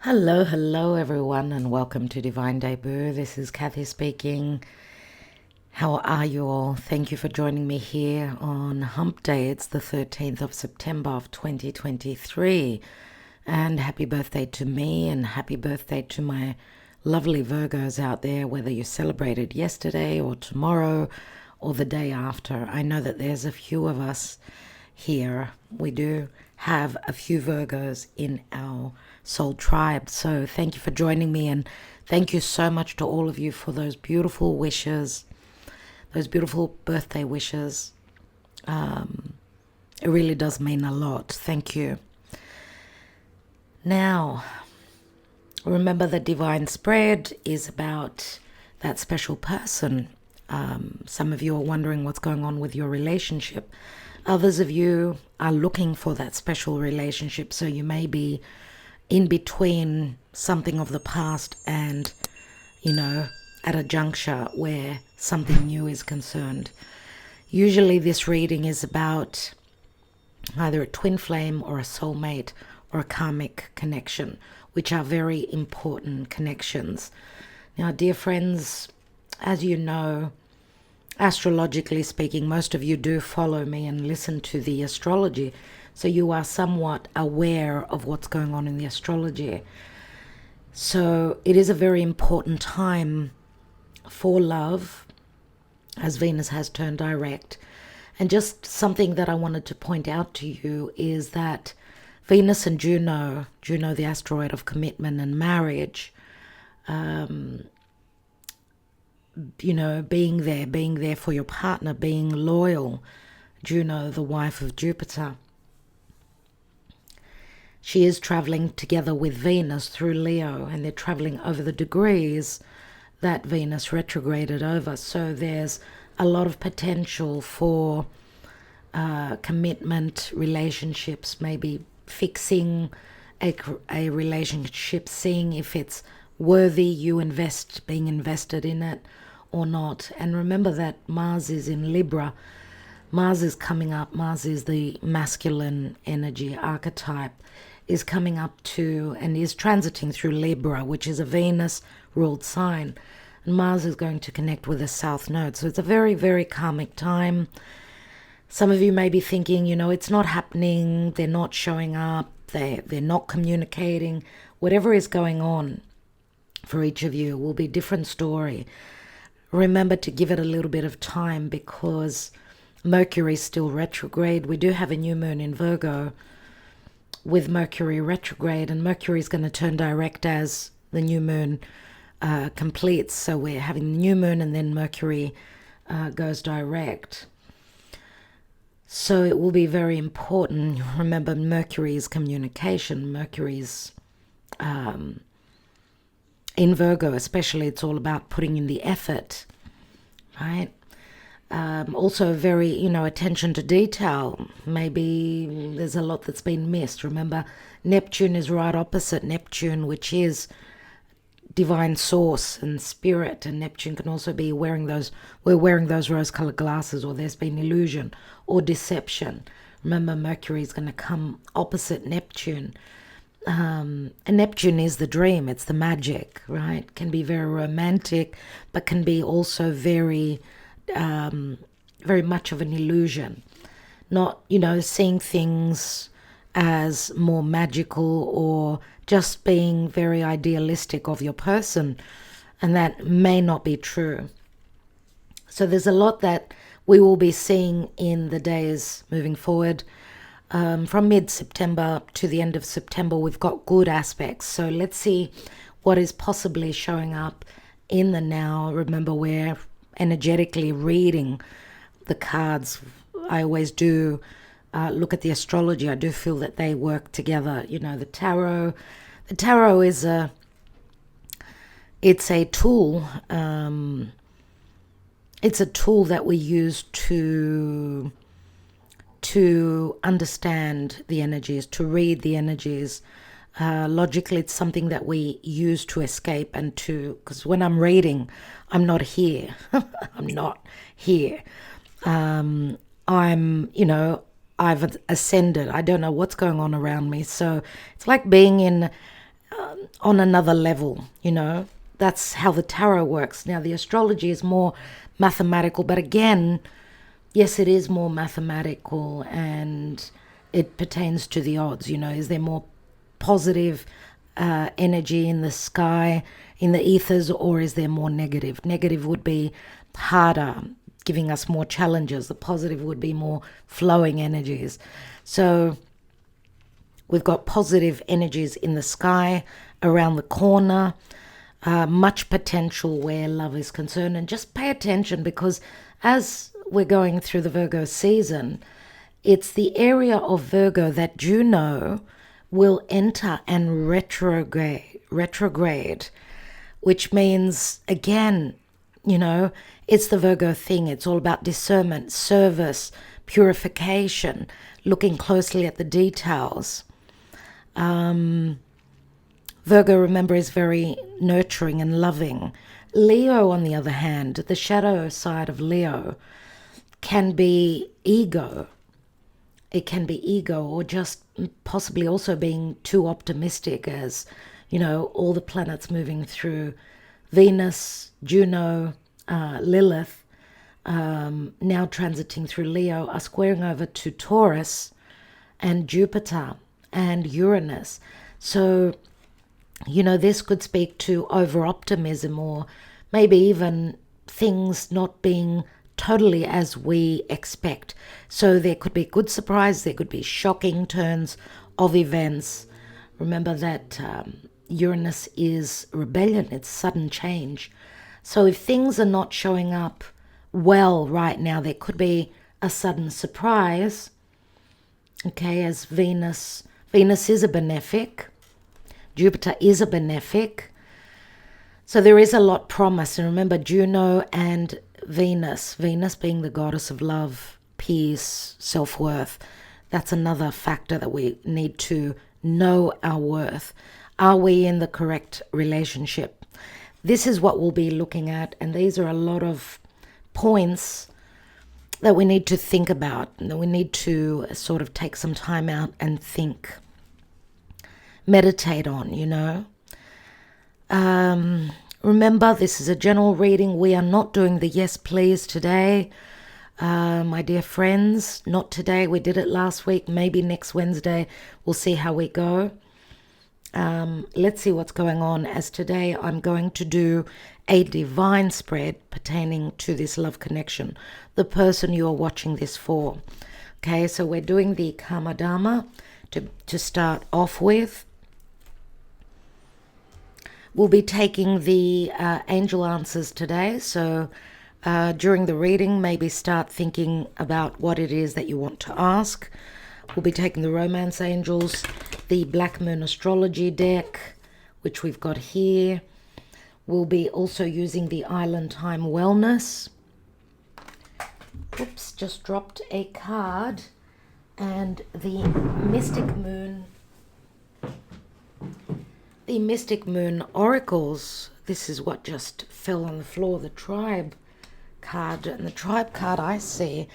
Hello everyone, and welcome to Divine Debut. This is Kathy speaking. How are you all? Thank you for joining me here on Hump Day. It's the 13th of September of 2023. And happy birthday to me, and happy birthday to my lovely Virgos out there, whether you celebrated yesterday or tomorrow or the day after. I know that there's a few of us here. We do have a few Virgos in our soul tribe. So thank you for joining me, and thank you so much to all of you for those beautiful wishes, those beautiful birthday wishes. It really does mean a lot. Thank you. Now, remember the Divine Spread is about that special person. Some of you are wondering what's going on with your relationship. Others of you are looking for that special relationship, so you may be in between something of the past and, at a juncture where something new is concerned. Usually this reading is about either a twin flame or a soulmate or a karmic connection, which are very important connections. Now, dear friends, as you know, astrologically speaking, most of you do follow me and listen to the astrology, so you are somewhat aware of what's going on in the astrology. So it is a very important time for love, as Venus has turned direct. And just something that I wanted to point out to you is that Venus and Juno, the asteroid of commitment and marriage, being there for your partner, being loyal. Juno, the wife of Jupiter. She is traveling together with Venus through Leo, and they're traveling over the degrees that Venus retrograded over. So there's a lot of potential for commitment, relationships, maybe fixing a relationship, seeing if it's worthy you being invested in it or not. And remember that Mars is in Libra. Mars is coming up. Mars is the masculine energy archetype, is coming up to and is transiting through Libra, which is a Venus ruled sign. And Mars is going to connect with the South Node. So it's a very, very karmic time. Some of you may be thinking, it's not happening. They're not showing up. They're not communicating. Whatever is going on for each of you will be a different story. Remember to give it a little bit of time, because Mercury is still retrograde. We do have a new moon in Virgo with Mercury retrograde, and Mercury is going to turn direct as the new moon completes. So we're having the new moon, and then Mercury goes direct. So it will be very important. Remember, Mercury is communication. Mercury's in Virgo especially, it's all about putting in the effort, right? Also very, attention to detail. Maybe there's a lot that's been missed. Remember, Neptune is right opposite Neptune, which is divine source and spirit. And Neptune can also be we're wearing those rose-colored glasses, or there's been illusion or deception. Remember, Mercury is going to come opposite Neptune. And Neptune is the dream. It's the magic, right? Can be very romantic, but can be also very much of an illusion. Not, seeing things as more magical, or just being very idealistic of your person. And that may not be true. So there's a lot that we will be seeing in the days moving forward. From mid-September to the end of September, we've got good aspects. So let's see what is possibly showing up in the now. Remember, we're energetically reading the cards. I always do look at the astrology. I do feel that they work together. The tarot. The tarot is it's a tool. It's a tool that we use to understand the energies, to read the energies. Logically, it's something that we use to escape and because when I'm reading, I'm not here. I'm not here. I've ascended. I don't know what's going on around me. So it's like being in on another level, you know. That's how the tarot works. Now, the astrology is more mathematical, but again, yes, it is more mathematical and it pertains to the odds, you know. Is there more positive energy in the sky, in the ethers, or is there more negative? Negative would be harder, giving us more challenges. The positive would be more flowing energies. So we've got positive energies in the sky, around the corner, much potential where love is concerned. And just pay attention, because as we're going through the Virgo season, it's the area of Virgo that Juno will enter and retrograde, which means, again, you know, it's the Virgo thing. It's all about discernment, service, purification, looking closely at the details. Virgo, remember, is very nurturing and loving. Leo, on the other hand, the shadow side of Leo can be ego. It can be ego, or just possibly also being too optimistic, as, you know, all the planets moving through Venus, Juno, Lilith, now transiting through Leo, are squaring over to Taurus and Jupiter and Uranus. So, you know, this could speak to over-optimism, or maybe even things not being totally as we expect. So there could be good surprise, there could be shocking turns of events. Remember that Uranus is rebellion, it's sudden change. So if things are not showing up well right now, there could be a sudden surprise. Okay, as Venus is a benefic, Jupiter is a benefic. So there is a lot promised. And remember, Juno and Venus being the goddess of love, peace, self-worth, that's another factor that we need to know our worth. Are we in the correct relationship? This is what we'll be looking at, and these are a lot of points that we need to think about, and that we need to sort of take some time out and think, meditate on, you know. Remember, this is a general reading. We are not doing the yes please today, my dear friends. Not today. We did it last week. Maybe next Wednesday. We'll see how we go. Let's see what's going on, as today I'm going to do a divine spread pertaining to this love connection, the person you are watching this for. Okay, so we're doing the Karma Dharma to start off with. We'll be taking the angel answers today, so during the reading, maybe start thinking about what it is that you want to ask. We'll be taking the romance angels, the Black Moon astrology deck, which we've got here. We'll be also using the Island Time Wellness. Oops, just dropped a card. And the Mystic Moon. The Mystic Moon Oracles. This is what just fell on the floor, the Tribe card. And the Tribe card I see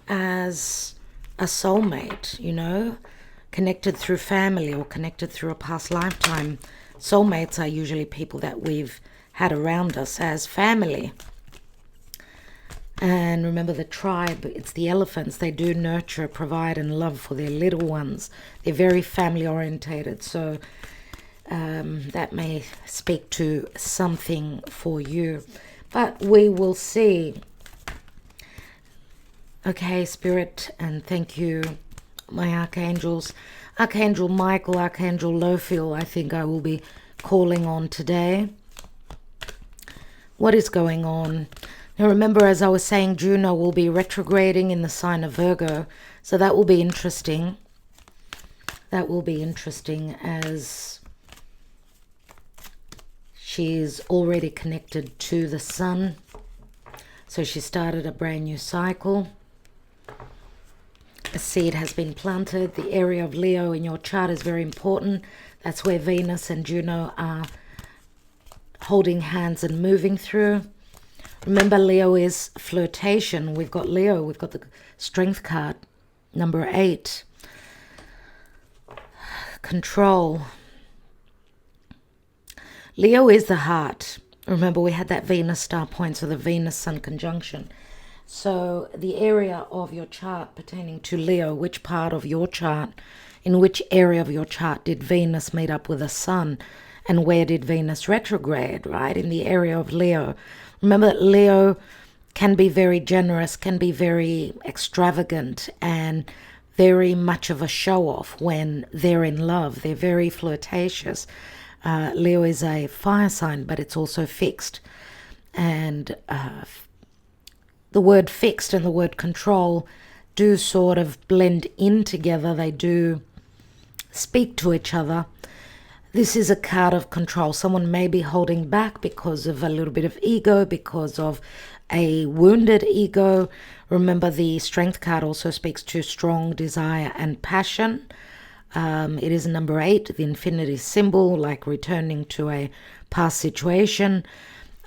as a soulmate, you know, connected through family or connected through a past lifetime. Soulmates are usually people that we've had around us as family. And remember, the tribe, it's the elephants. They do nurture, provide, and love for their little ones. They're very family orientated. So that may speak to something for you. But we will see. Okay, Spirit, and thank you, my archangels. Archangel Michael, Archangel Lophiel, I think I will be calling on today. What is going on? Now remember, as I was saying, Juno will be retrograding in the sign of Virgo. So that will be interesting. That will be interesting, as she's already connected to the sun. So she started a brand new cycle. A seed has been planted. The area of Leo in your chart is very important. That's where Venus and Juno are holding hands and moving through. Remember, Leo is flirtation. We've got Leo. We've got the Strength card, number 8. Control. Leo is the heart. Remember, we had that Venus star point, so the Venus-Sun conjunction. So the area of your chart pertaining to Leo, which part of your chart, in which area of your chart did Venus meet up with the Sun, and where did Venus retrograde, right? In the area of Leo. Remember that Leo can be very generous, can be very extravagant, and very much of a show-off when they're in love. They're very flirtatious. Leo is a fire sign, but it's also fixed. And the word fixed and the word control do sort of blend in together. They do speak to each other. This is a card of control. Someone may be holding back because of a little bit of ego, because of a wounded ego. Remember, the Strength card also speaks to strong desire and passion. It is number 8, the infinity symbol, like returning to a past situation.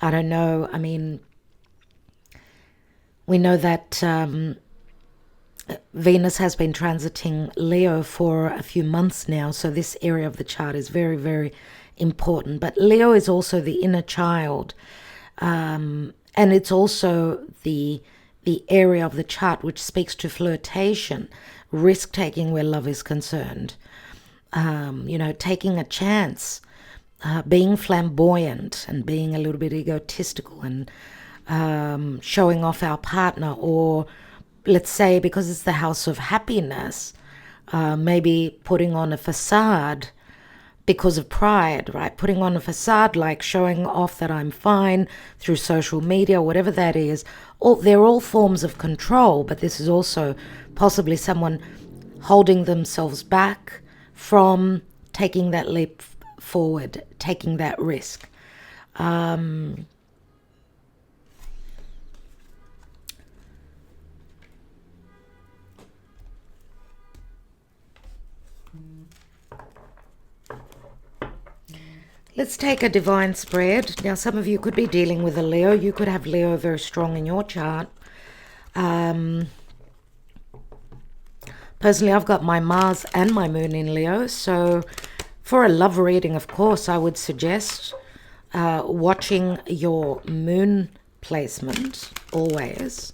I don't know. I mean, we know that Venus has been transiting Leo for a few months now, so this area of the chart is very, very important. But Leo is also the inner child, and it's also the area of the chart which speaks to flirtation, risk-taking where love is concerned, taking a chance, being flamboyant and being a little bit egotistical and showing off our partner, or let's say, because it's the house of happiness, maybe putting on a facade because of pride, right? Putting on a facade, like showing off that I'm fine through social media, whatever that is. They're all forms of control, but this is also possibly someone holding themselves back from taking that leap forward, taking that risk. Let's take a divine spread. Now, some of you could be dealing with a Leo. You could have Leo very strong in your chart. Personally, I've got my Mars and my Moon in Leo. So for a love reading, of course, I would suggest watching your Moon placement always.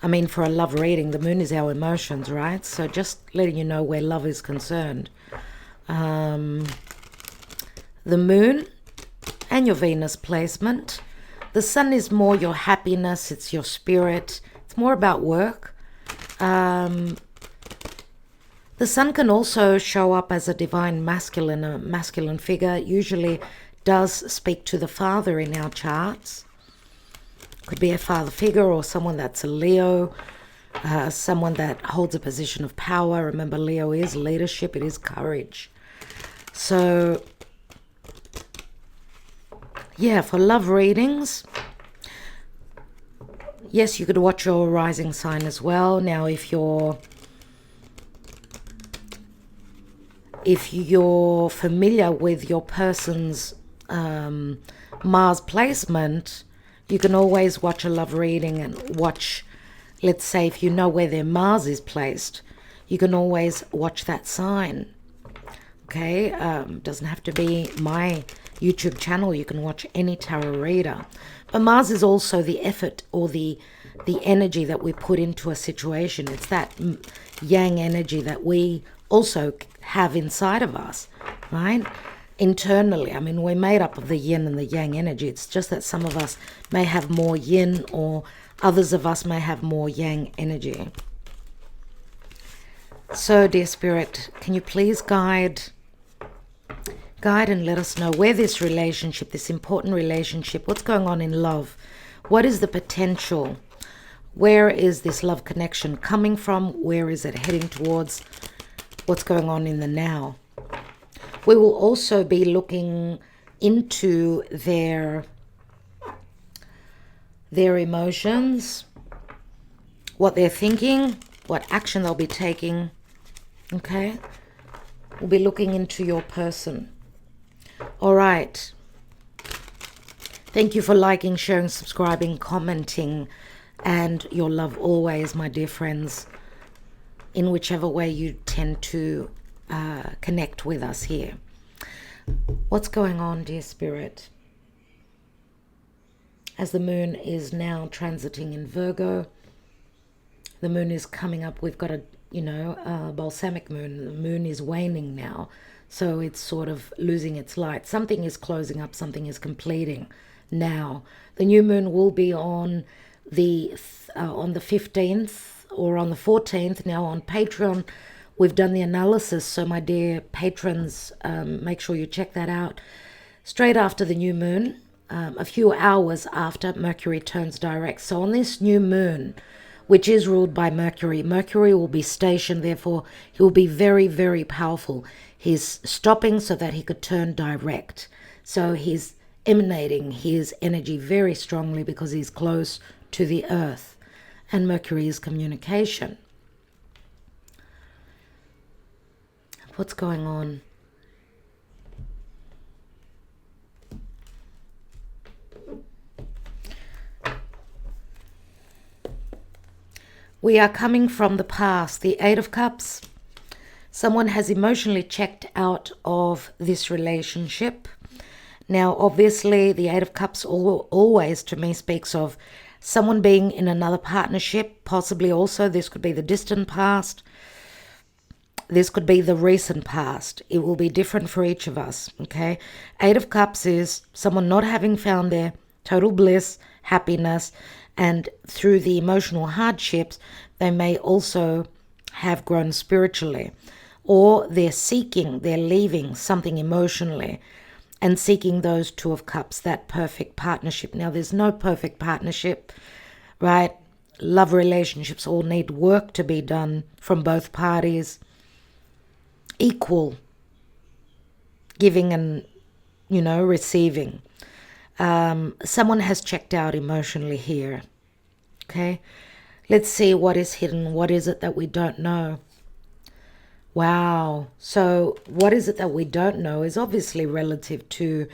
I mean, for a love reading, the Moon is our emotions, right? So just letting you know where love is concerned. The Moon and your Venus placement. The Sun is more your happiness, it's your spirit, it's more about work. The Sun can also show up as a divine masculine, a masculine figure. It usually does speak to the father in our charts. Could be a father figure or someone that's a Leo, someone that holds a position of power. Remember, Leo is leadership, it is courage. So yeah, for love readings, yes, you could watch your rising sign as well. Now, if you're familiar with your person's Mars placement, you can always watch a love reading and watch, let's say, if you know where their Mars is placed, you can always watch that sign. Okay, doesn't have to be my YouTube channel. You can watch any tarot reader. But Mars is also the effort or the energy that we put into a situation. It's that yang energy that we also have inside of us, right? Internally. I mean, we're made up of the yin and the yang energy. It's just that some of us may have more yin or others of us may have more yang energy. So, dear Spirit, can you please guide and let us know where this relationship, this important relationship, what's going on in love? What is the potential? Where is this love connection coming from? Where is it heading towards? What's going on in the now? We will also be looking into their emotions, what they're thinking, what action they'll be taking. Okay? We'll be looking into your person. All right. Thank you for liking, sharing, subscribing, commenting, and your love always, my dear friends, in whichever way you tend to connect with us here. What's going on, dear Spirit? As the moon is now transiting in Virgo, the moon is coming up. We've got a balsamic moon. The moon is waning now, so it's sort of losing its light. Something is closing up, something is completing now. The new moon will be on the 15th or on the 14th. Now on Patreon, we've done the analysis, so my dear patrons, make sure you check that out. Straight after the new moon, a few hours after Mercury turns direct. So on this new moon, which is ruled by Mercury, Mercury will be stationed, therefore he will be very, very powerful. He's stopping so that he could turn direct. So he's emanating his energy very strongly because he's close to the earth, and Mercury is communication. What's going on? We are coming from the past, the Eight of Cups. Someone has emotionally checked out of this relationship. Now, obviously, the Eight of Cups always, to me, speaks of someone being in another partnership. Possibly also, this could be the distant past. This could be the recent past. It will be different for each of us, okay? Eight of Cups is someone not having found their total bliss, happiness, and through the emotional hardships, they may also have grown spiritually. Or they're leaving something emotionally and seeking those Two of Cups, that perfect partnership. Now, there's no perfect partnership, right? Love relationships all need work to be done from both parties. Equal giving and, receiving. Someone has checked out emotionally here. Okay, let's see what is hidden. What is it that we don't know? Wow. So what is it that we don't know is obviously relative to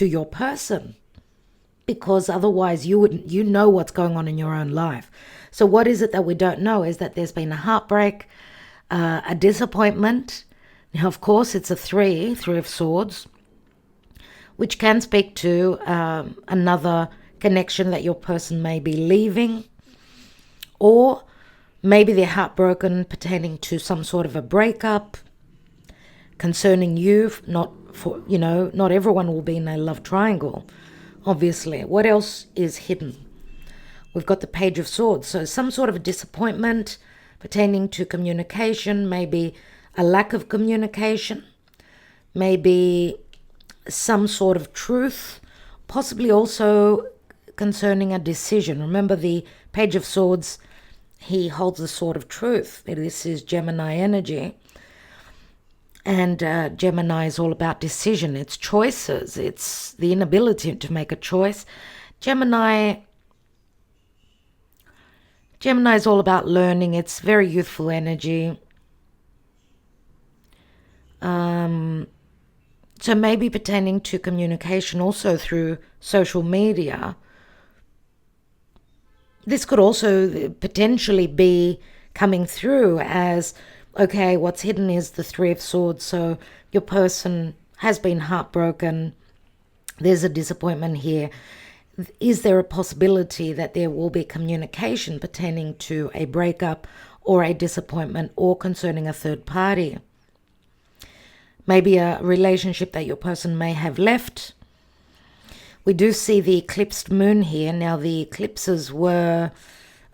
your person, because otherwise you know what's going on in your own life. So what is it that we don't know is that there's been a heartbreak, a disappointment. Now, of course, it's a Three of Swords, which can speak to another connection that your person may be leaving, or maybe they're heartbroken pertaining to some sort of a breakup concerning you. Not everyone will be in a love triangle, obviously. What else is hidden? We've got the Page of Swords, so some sort of a disappointment pertaining to communication, maybe a lack of communication, maybe some sort of truth, possibly also concerning a decision. Remember, the Page of Swords, he holds the sword of truth. This is Gemini energy. And Gemini is all about decision. It's choices. It's the inability to make a choice. Gemini is all about learning. It's very youthful energy. So maybe pertaining to communication also through social media. This could also potentially be coming through as, okay, what's hidden is the Three of Swords. So your person has been heartbroken. There's a disappointment here. Is there a possibility that there will be communication pertaining to a breakup or a disappointment or concerning a third party? Maybe a relationship that your person may have left. We do see the eclipsed moon here. Now, the eclipses were,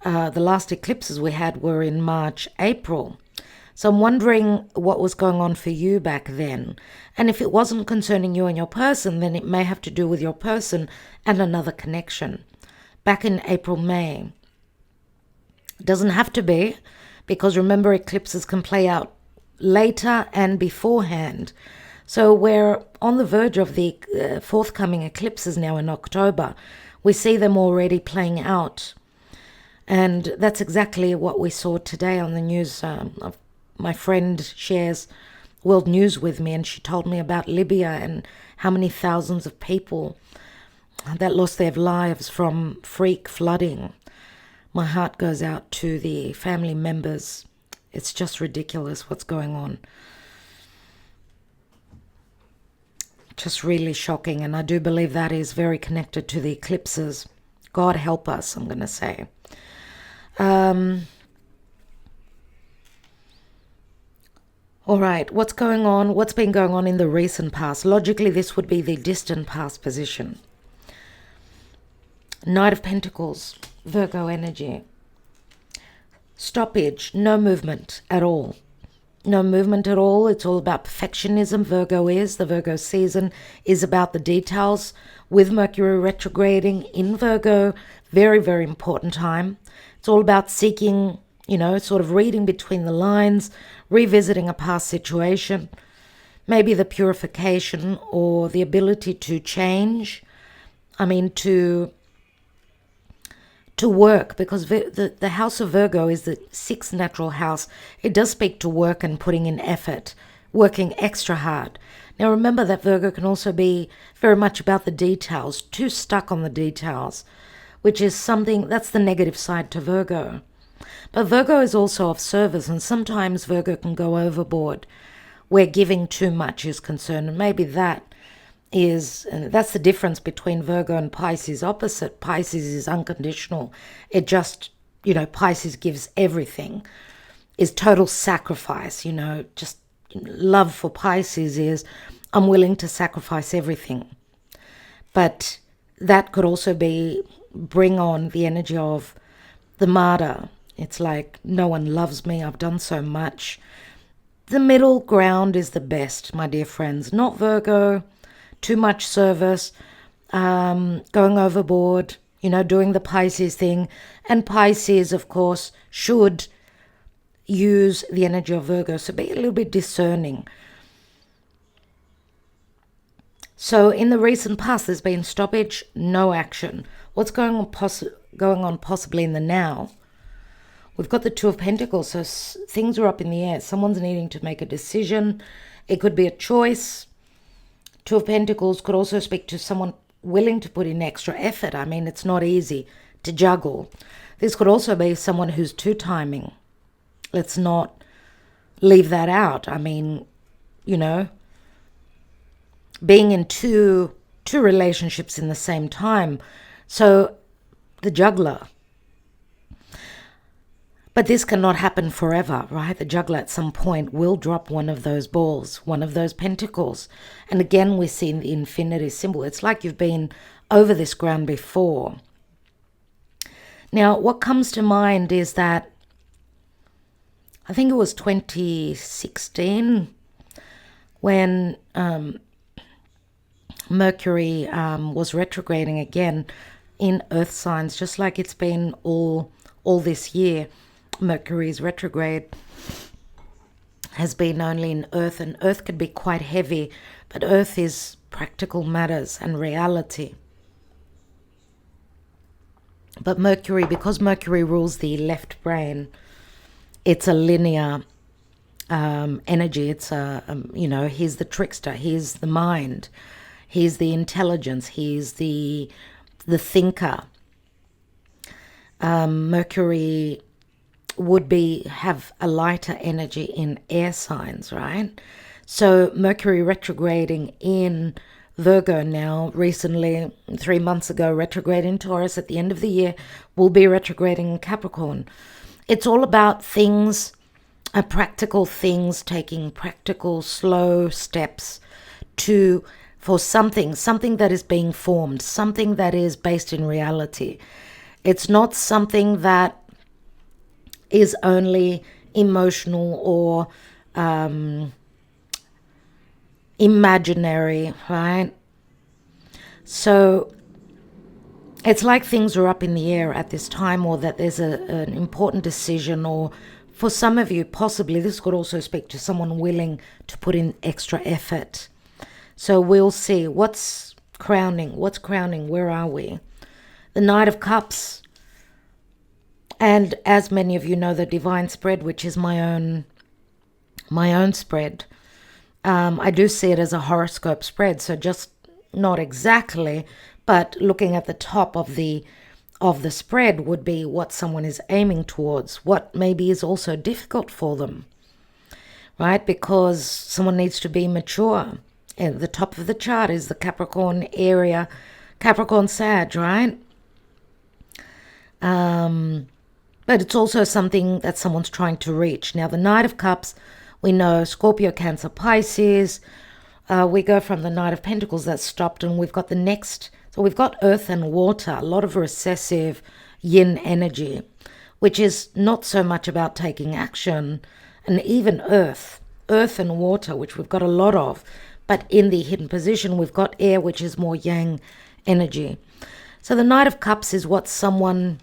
the last eclipses we had were in March, April. So I'm wondering what was going on for you back then. And if it wasn't concerning you and your person, then it may have to do with your person and another connection. Back in April, May. It doesn't have to be, because remember, eclipses can play out later and beforehand. So we're on the verge of the forthcoming eclipses now in October. We see them already playing out. And that's exactly what we saw today on the news. My friend shares world news with me, and she told me about Libya and how many thousands of people that lost their lives from freak flooding. My heart goes out to the family members. It's just ridiculous what's going on. just really shocking. And I do believe that is very connected to the eclipses. God help us, I'm going to say. All right, what's going on? What's been going on in the recent past? Logically, this would be the distant past position. Knight of Pentacles, Virgo energy. Stoppage, no movement at all. No movement at all. It's all about perfectionism. Virgo is. The Virgo season is about the details. With Mercury retrograding in Virgo, very, very important time. It's all about seeking, sort of reading between the lines, revisiting a past situation, maybe the purification or the ability to change. To work, because the house of Virgo is the 6th natural house. It does speak to work and putting in effort, working extra hard. Now remember that Virgo can also be very much about the details, too stuck on the details, which is something that's the negative side to Virgo. But Virgo is also of service, and sometimes Virgo can go overboard where giving too much is concerned, and maybe that's the difference between Virgo and Pisces. Opposite, Pisces is unconditional. It just, Pisces gives everything, is total sacrifice. Just love for Pisces is I'm willing to sacrifice everything. But that could also bring on the energy of the martyr. It's like, no one loves me, I've done so much. The middle ground is the best, my dear friends. Not Virgo, too much service, going overboard, doing the Pisces thing. And Pisces, of course, should use the energy of Virgo. So be a little bit discerning. So in the recent past, there's been stoppage, no action. What's going on possibly in the now? We've got the Two of Pentacles, so things are up in the air. Someone's needing to make a decision. It could be a choice. Two of Pentacles could also speak to someone willing to put in extra effort. It's not easy to juggle. This could also be someone who's two-timing. Let's not leave that out. Being in two relationships in the same time. So the juggler. But this cannot happen forever, right? The juggler at some point will drop one of those balls, one of those pentacles. And again, we see the infinity symbol. It's like you've been over this ground before. Now, what comes to mind is that, I think it was 2016, when Mercury was retrograding again in earth signs, just like it's been all this year. Mercury's retrograde has been only in earth, and earth could be quite heavy, but earth is practical matters and reality. But Mercury, because Mercury rules the left brain, it's a linear energy. It's he's the trickster, he's the mind, he's the intelligence, he's the thinker. Mercury would have a lighter energy in air signs, right? So Mercury retrograding in Virgo now, recently, 3 months ago, retrograde in Taurus at the end of the year, will be retrograding in Capricorn. It's all about things, practical things, taking practical, slow steps for something that is being formed, something that is based in reality. It's not something that is only emotional or imaginary, right? So it's like things are up in the air at this time, or that there's an important decision, or for some of you, possibly this could also speak to someone willing to put in extra effort. So we'll see what's crowning, where are we? The Knight of Cups. And as many of you know, the Divine Spread, which is my own spread, I do see it as a horoscope spread. So just not exactly, but looking at the top of the spread would be what someone is aiming towards, what maybe is also difficult for them, right? Because someone needs to be mature And the top of the chart is the Capricorn area, Capricorn Sag, right? But it's also something that someone's trying to reach. Now, the Knight of Cups, we know Scorpio, Cancer, Pisces. We go from the Knight of Pentacles that stopped, and we've got the next. So we've got earth and water, a lot of recessive yin energy, which is not so much about taking action, and even earth and water, which we've got a lot of. But in the hidden position, we've got air, which is more yang energy. So the Knight of Cups is what someone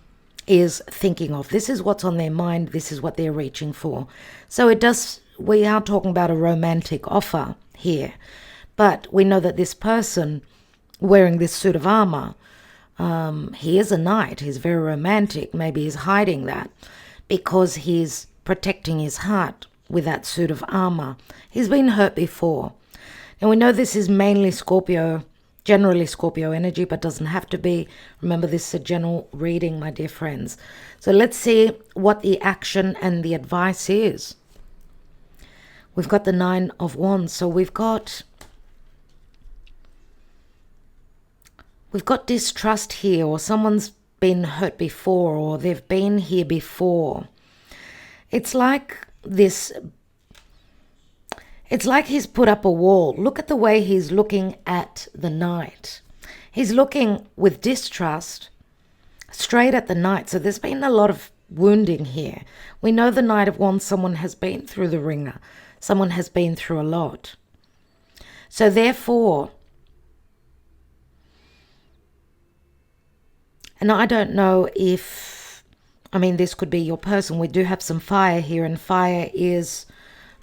is thinking of. This is what's on their mind. This is what they're reaching for. So we are talking about a romantic offer here. But we know that this person wearing this suit of armor, he is a knight. He's very romantic. Maybe he's hiding that because he's protecting his heart with that suit of armor. He's been hurt before. And we know this is mainly Scorpio, generally Scorpio energy, but doesn't have to be. Remember, this is a general reading, my dear friends. So let's see what the action and the advice is. We've got the Nine of Wands. So we've got distrust here, or someone's been hurt before, or they've been here before. It's like this. It's like he's put up a wall. Look at the way he's looking at the Knight. He's looking with distrust straight at the Knight. So there's been a lot of wounding here. We know the Knight of Wands, someone has been through the ringer. Someone has been through a lot. So therefore, and I don't know if, I mean, this could be your person. We do have some fire here, and fire is,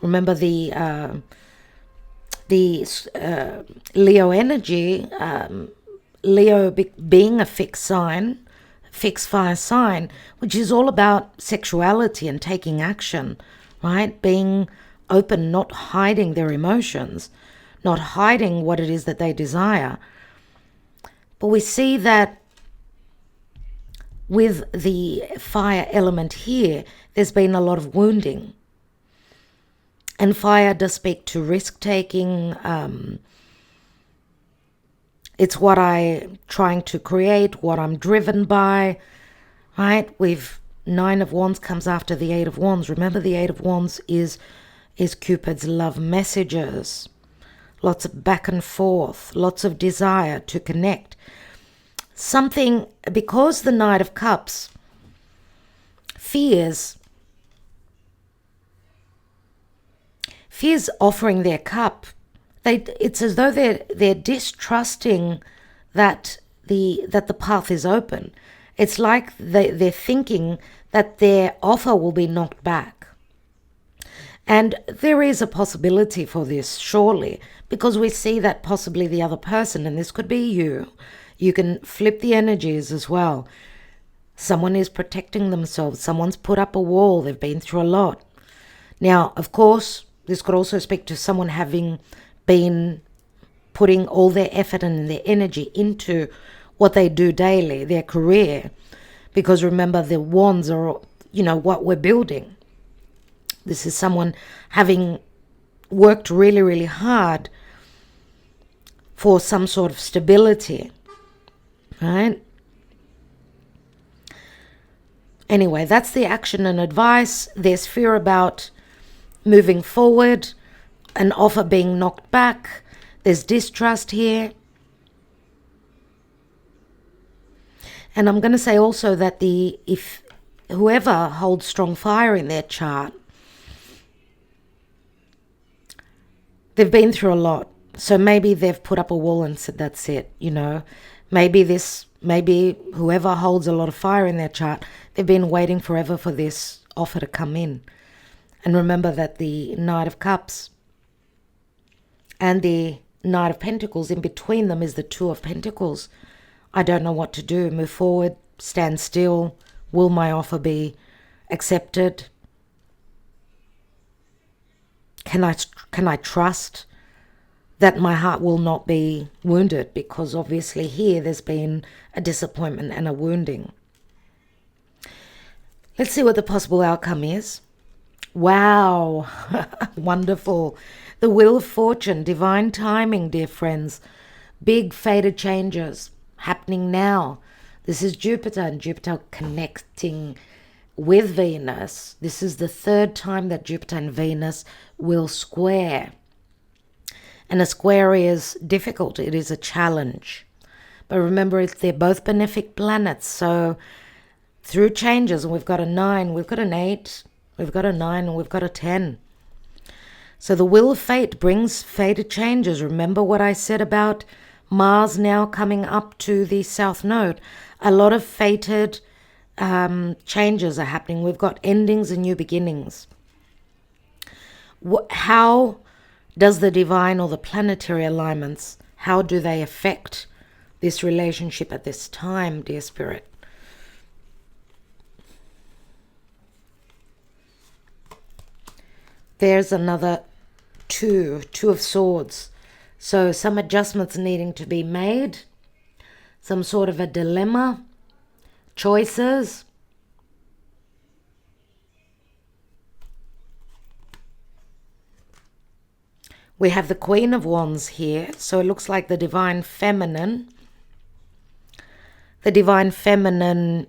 remember the Leo energy, Leo being a fixed fire sign, which is all about sexuality and taking action, right? Being open, not hiding their emotions, not hiding what it is that they desire. But we see that with the fire element here, there's been a lot of wounding. And fire does speak to risk-taking. It's what I'm trying to create, what I'm driven by, right? Nine of Wands comes after the Eight of Wands. Remember, the Eight of Wands is Cupid's love messages. Lots of back and forth, lots of desire to connect. Something, because the Knight of Cups fears offering their cup. It's as though they're distrusting that the path is open. It's like they're thinking that their offer will be knocked back. And there is a possibility for this, surely, because we see that possibly the other person, and this could be you can flip the energies as well. Someone is protecting themselves. Someone's put up a wall. They've been through a lot. Now, of course, this could also speak to someone having been putting all their effort and their energy into what they do daily, their career. Because remember, the wands are, what we're building. This is someone having worked really, really hard for some sort of stability, right? Anyway, that's the action and advice. There's fear about moving forward, an offer being knocked back. There's distrust here. And I'm going to say also that if whoever holds strong fire in their chart, they've been through a lot. So maybe they've put up a wall and said, that's it, Maybe whoever holds a lot of fire in their chart, they've been waiting forever for this offer to come in. And remember that the Knight of Cups and the Knight of Pentacles, in between them is the Two of Pentacles. I don't know what to do. Move forward, stand still. Will my offer be accepted? Can I trust that my heart will not be wounded? Because obviously here there's been a disappointment and a wounding. Let's see what the possible outcome is. Wow. Wonderful. The Wheel of Fortune, divine timing, dear friends. Big fated changes happening now. This is Jupiter, and Jupiter connecting with Venus. This is the third time that Jupiter and Venus will square. And a square is difficult. It is a challenge. But remember, they're both benefic planets. So through changes, and we've got a 9, we've got an 8, we've got a 9, and we've got a 10. So the Wheel of Fate brings fated changes. Remember what I said about Mars now coming up to the South Node. A lot of fated changes are happening. We've got endings and new beginnings. How does the divine or the planetary alignments, how do they affect this relationship at this time, dear Spirit? There's another two of swords. So some adjustments needing to be made, some sort of a dilemma, choices. We have the Queen of Wands here, so it looks like the Divine Feminine. The Divine Feminine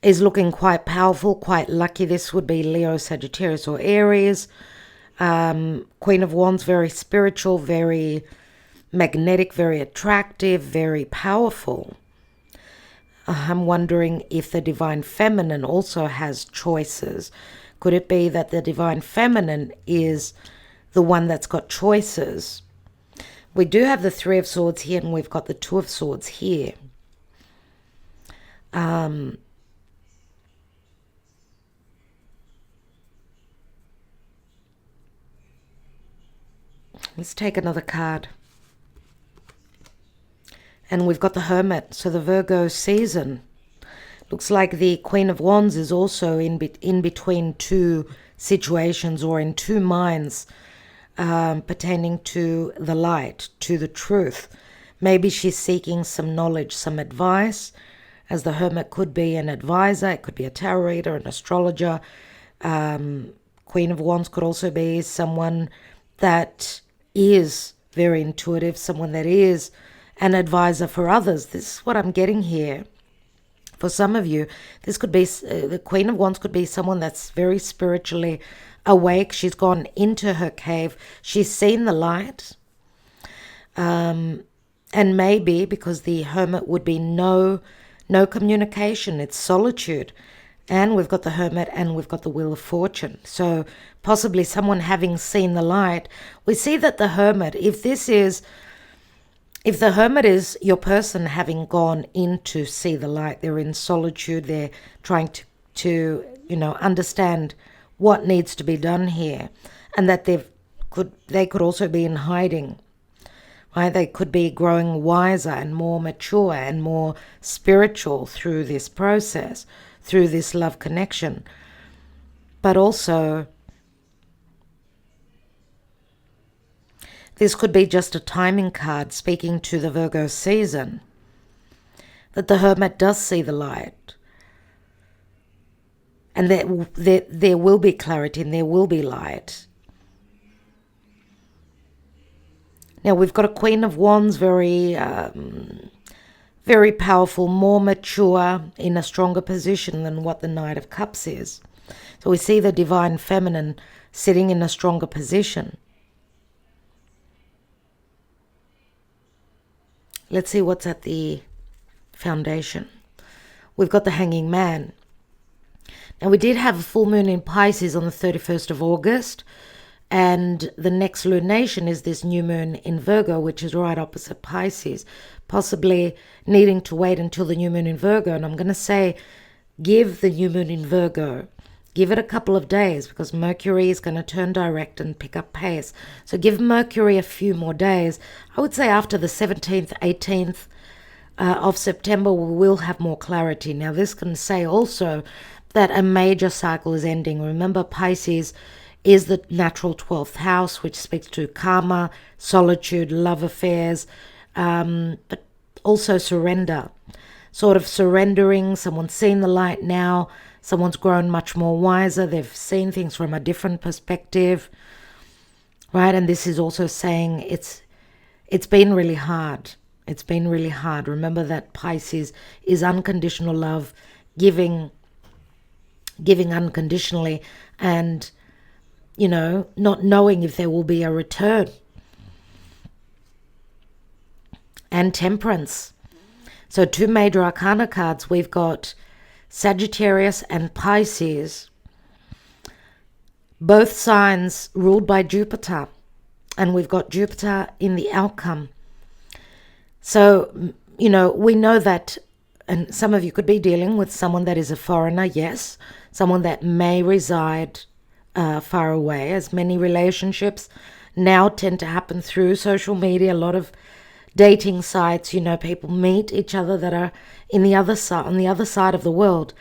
is looking quite powerful, quite lucky. This would be Leo, Sagittarius, or Aries. Queen of Wands, very spiritual, very magnetic, very attractive, very powerful. I'm wondering if the Divine Feminine also has choices. Could it be that the Divine Feminine is the one that's got choices? We do have the Three of Swords here, and we've got the Two of Swords here. Let's take another card. And we've got the Hermit, so the Virgo season. Looks like the Queen of Wands is also in between two situations, or in two minds pertaining to the light, to the truth. Maybe she's seeking some knowledge, some advice, as the Hermit could be an advisor, it could be a tarot reader, an astrologer. Queen of Wands could also be someone that is very intuitive, someone that is an advisor for others. This is what I'm getting here. For some of you, this could be, the Queen of Wands could be someone that's very spiritually awake. She's gone into her cave. She's seen the light. And maybe because the Hermit would be no communication, it's solitude. And we've got the Hermit, and we've got the Wheel of Fortune. So possibly someone having seen the light. We see that the Hermit, if the Hermit is your person having gone in to see the light, they're in solitude, they're trying to understand what needs to be done here, and that they could also be in hiding. Right? They could be growing wiser and more mature and more spiritual through this process, through this love connection. But also, this could be just a timing card speaking to the Virgo season, that the Hermit does see the light. And there will be clarity, and there will be light. Now we've got a Queen of Wands, very powerful, more mature, in a stronger position than what the Knight of Cups is. So we see the Divine Feminine sitting in a stronger position. Let's see what's at the foundation. We've got the Hanging Man. Now we did have a full moon in Pisces on the 31st of August. And the next lunation is this new moon in Virgo, which is right opposite Pisces, possibly needing to wait until the new moon in Virgo. And I'm going to say, give the new moon in Virgo, give it a couple of days, because Mercury is going to turn direct and pick up pace. So give Mercury a few more days. I would say after the 17th, 18th of September, we will have more clarity. Now, this can say also that a major cycle is ending. Remember, Pisces is the natural 12th house, which speaks to karma, solitude, love affairs, but also surrender. sort of surrendering. Someone's seen the light now. Someone's grown much more wiser. They've seen things from a different perspective, right? And this is also saying it's been really hard. It's been really hard. Remember that Pisces is unconditional love, giving unconditionally, and, you know, not knowing if there will be a return. And Temperance. So 2 major arcana cards. We've got Sagittarius and Pisces. Both signs ruled by Jupiter. And we've got Jupiter in the outcome. So, you know, we know that, and some of you could be dealing with someone that is a foreigner, yes. Someone that may reside far away, as many relationships now tend to happen through social media. A lot of dating sites, you know, people meet each other that are on the other side of the world.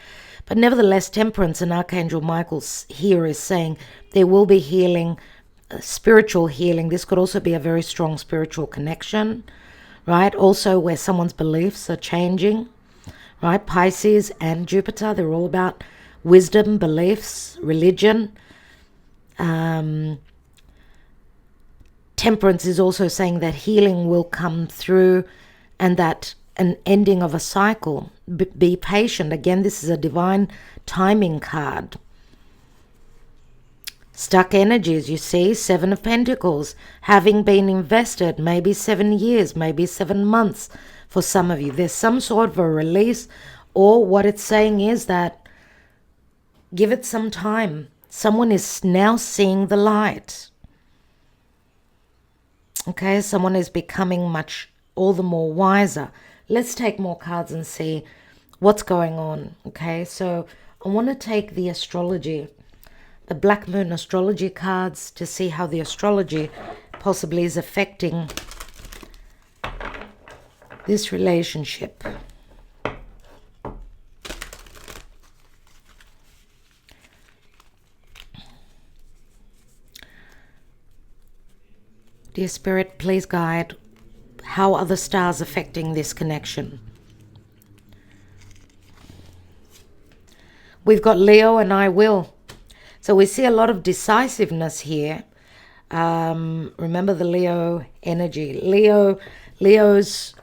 But nevertheless, Temperance and Archangel Michael here is saying there will be healing, spiritual healing. This could also be a very strong spiritual connection, right? Also where someone's beliefs are changing, right? Pisces and Jupiter, they're all about wisdom, beliefs, religion. Temperance is also saying that healing will come through and that an ending of a cycle. Be patient. Again, this is a divine timing card. Stuck energies, you see, 7 of Pentacles, having been invested, maybe 7 years, maybe 7 months for some of you. There's some sort of a release, or what it's saying is that give it some time. Someone is now seeing the light. Okay, someone is becoming all the more wiser. Let's take more cards and see what's going on. Okay, so I want to take the astrology, the Black Moon astrology cards, to see how the astrology possibly is affecting this relationship. Dear Spirit, please guide. How are the stars affecting this connection? We've got Leo and I will. So we see a lot of decisiveness here. Remember the Leo energy. Leo's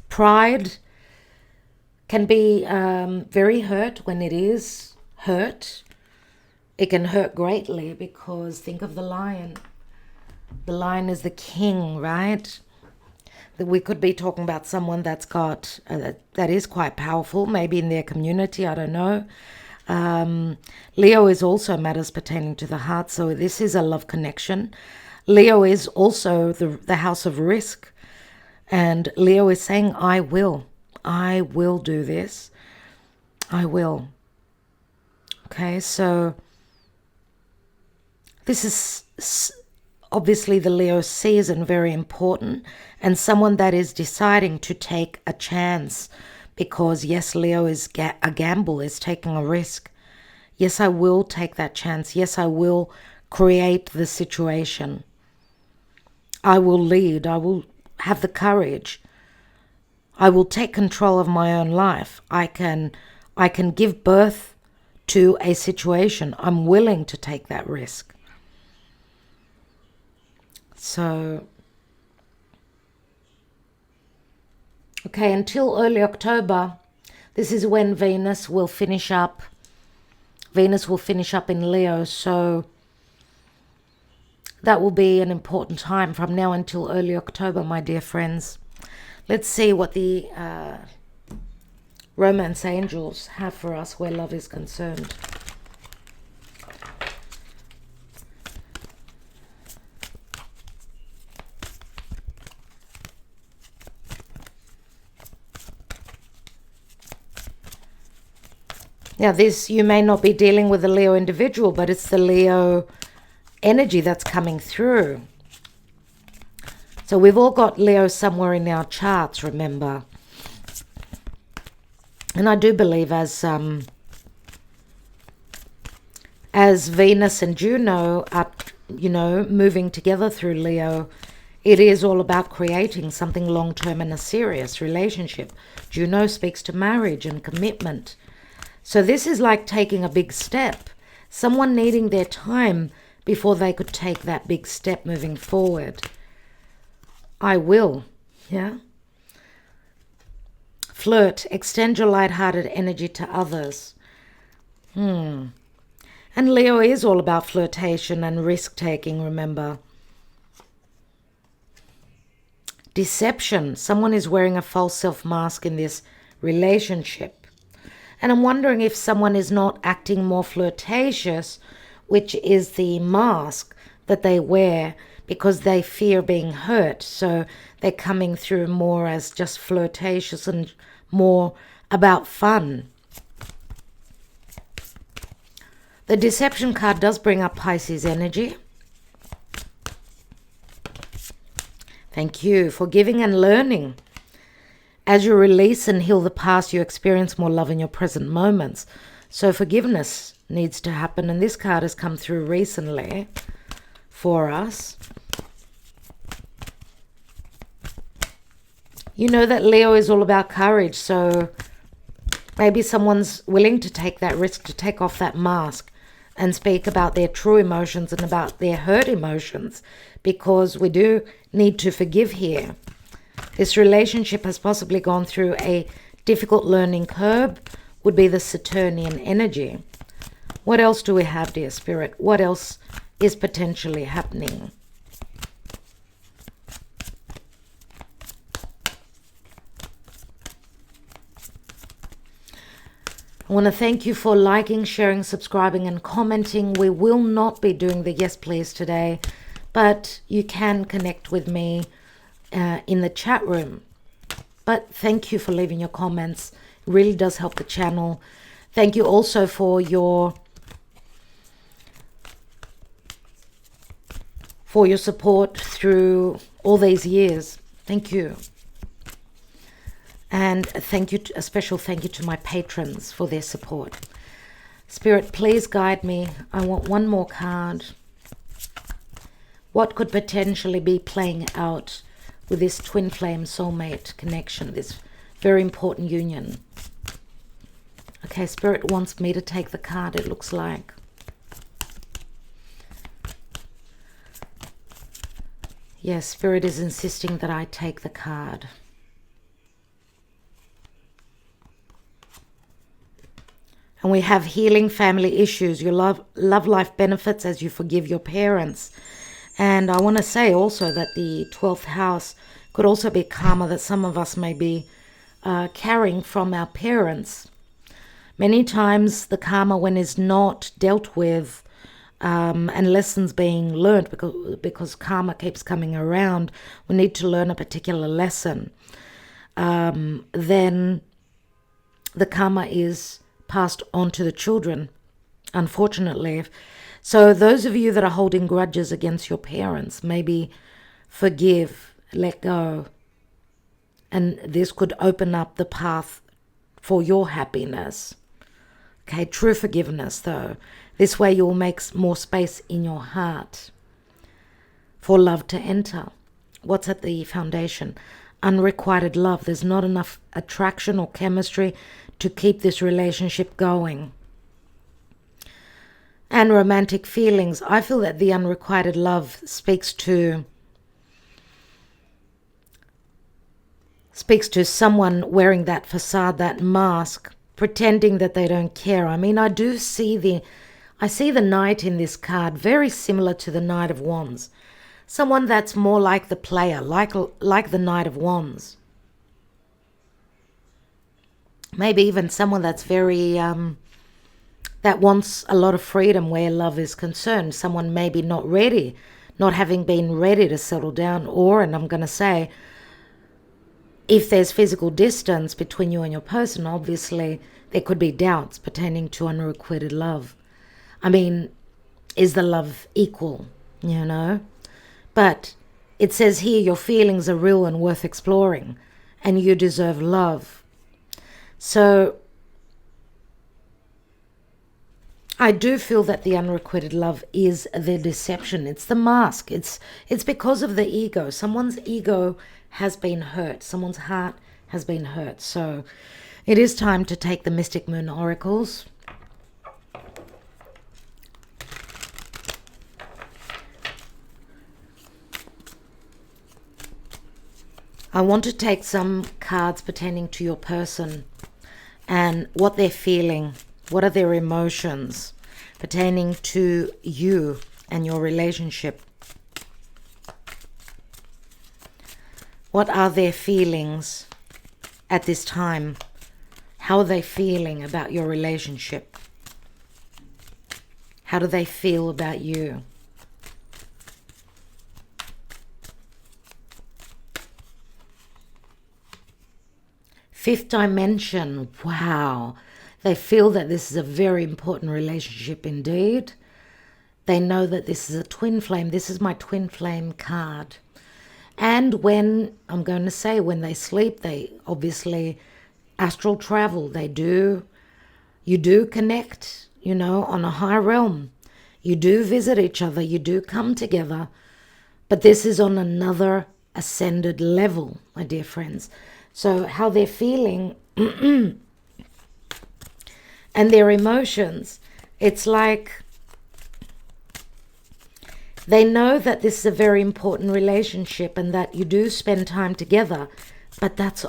pride can be very hurt when it is hurt. It can hurt greatly because think of the lion. The lion is the king, right? We could be talking about someone that's got, that is quite powerful, maybe in their community, I don't know. Leo is also matters pertaining to the heart, so this is a love connection. Leo is also the house of risk. And Leo is saying, I will do this. I will. Okay, so this is obviously the Leo season, very important, and someone that is deciding to take a chance because, yes, Leo is a gamble, is taking a risk. Yes, I will take that chance. Yes, I will create the situation. I will lead. I will have the courage. I will take control of my own life. I can give birth to a situation. I'm willing to take that risk. So, okay, until early October, this is when Venus will finish up. Venus will finish up in Leo, so that will be an important time from now until early October, my dear friends. Let's see what the romance angels have for us where love is concerned. Now this, you may not be dealing with a Leo individual, but it's the Leo energy that's coming through. So we've all got Leo somewhere in our charts, remember. And I do believe as Venus and Juno are, moving together through Leo, It is all about creating something long-term and a serious relationship. Juno speaks to marriage and commitment. So this is like taking a big step. Someone needing their time before they could take that big step moving forward. I will, yeah? Flirt, extend your lighthearted energy to others. And Leo is all about flirtation and risk-taking, remember. Deception. Someone is wearing a false self-mask in this relationship. And I'm wondering if someone is not acting more flirtatious, which is the mask that they wear because they fear being hurt. So they're coming through more as just flirtatious and more about fun. The deception card does bring up Pisces energy. Thank you for giving and learning. As you release and heal the past, you experience more love in your present moments. So forgiveness needs to happen, and this card has come through recently for us. You know that Leo is all about courage, so maybe someone's willing to take that risk, to take off that mask and speak about their true emotions and about their hurt emotions, because we do need to forgive here. This relationship has possibly gone through a difficult learning curve, would be the Saturnian energy. What else do we have, dear Spirit? What else is potentially happening? I want to thank you for liking, sharing, subscribing, and commenting. We will not be doing the yes please today, but you can connect with me in the chat room. But thank you for leaving your comments. It really does help the channel. Thank you also for your support through all these years. Thank you. And a special thank you to my patrons for their support. Spirit, please guide me. I want one more card. What could potentially be playing out with this twin flame soulmate connection, this very important union? Okay, Spirit wants me to take the card, it looks like. Yes, Spirit is insisting that I take the card. And we have healing family issues. Your love life benefits as you forgive your parents. And I want to say also that the 12th house could also be karma that some of us may be carrying from our parents. Many times the karma, when it's not dealt with and lessons being learned, because karma keeps coming around, we need to learn a particular lesson. Then the karma is passed on to the children, unfortunately. So those of you that are holding grudges against your parents, maybe forgive, let go. And this could open up the path for your happiness. Okay, true forgiveness though. This way you'll make more space in your heart for love to enter. What's at the foundation? Unrequited love. There's not enough attraction or chemistry to keep this relationship going. And romantic feelings. I feel that the unrequited love speaks to someone wearing that facade, that mask, pretending that they don't care. I mean, I see the Knight in this card very similar to the Knight of Wands. Someone that's more like the player, like the Knight of Wands. Maybe even someone that's very, that wants a lot of freedom where love is concerned. Someone maybe not ready, not having been ready to settle down. Or, and I'm going to say, if there's physical distance between you and your person, obviously there could be doubts pertaining to unrequited love. I mean, is the love equal, you know? But it says here your feelings are real and worth exploring, and you deserve love. So I do feel that the unrequited love is the deception. It's the mask. It's because of the ego. Someone's ego has been hurt. Someone's heart has been hurt. So it is time to take the Mystic Moon Oracles. I want to take some cards pertaining to your person and what they're feeling. What are their emotions pertaining to you and your relationship? What are their feelings at this time? How are they feeling about your relationship? How do they feel about you? Fifth dimension, wow. They feel that this is a very important relationship indeed. They know that this is a twin flame. This is my twin flame card. And when, I'm going to say, when they sleep, they obviously astral travel. You do connect, on a high realm. You do visit each other. You do come together. But this is on another ascended level, my dear friends. So how they're feeling and their emotions, it's like they know that this is a very important relationship and that you do spend time together, but that's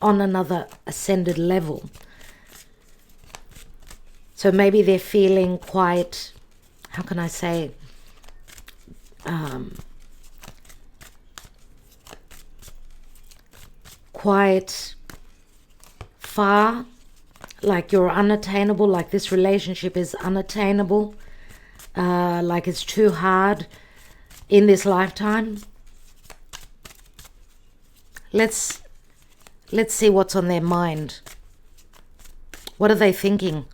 on another ascended level. So maybe they're feeling quite, how can I say, quite far, like you're unattainable, like this relationship is unattainable, like it's too hard in this lifetime. Let's see what's on their mind. What are they thinking?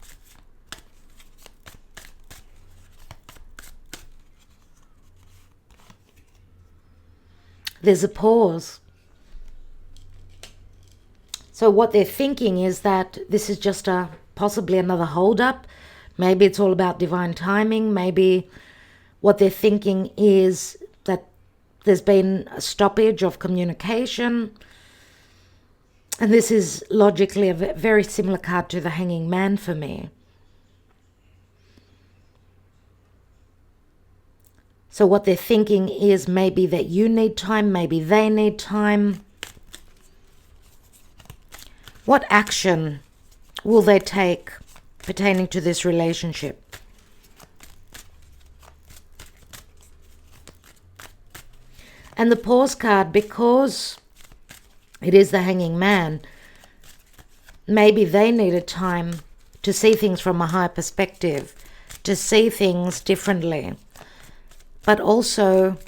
There's a pause. So what they're thinking is that this is just possibly another hold-up. Maybe it's all about divine timing. Maybe what they're thinking is that there's been a stoppage of communication. And this is logically a very similar card to the Hanging Man for me. So what they're thinking is maybe that you need time, maybe they need time. What action will they take pertaining to this relationship? And the pause card, because it is the Hanging Man, maybe they needed time to see things from a higher perspective, to see things differently. But also,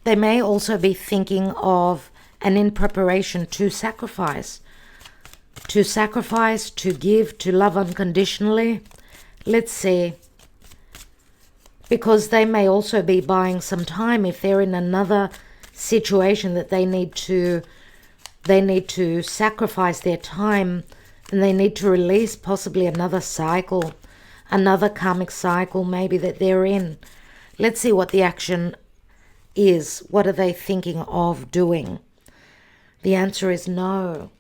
they may also be thinking of, and in preparation to sacrifice, to give, to love unconditionally. Let's see. Because they may also be buying some time if they're in another situation that they need to sacrifice their time, and they need to release possibly another cycle, another karmic cycle maybe that they're in. Let's see what the action is. What are they thinking of doing? The answer is no.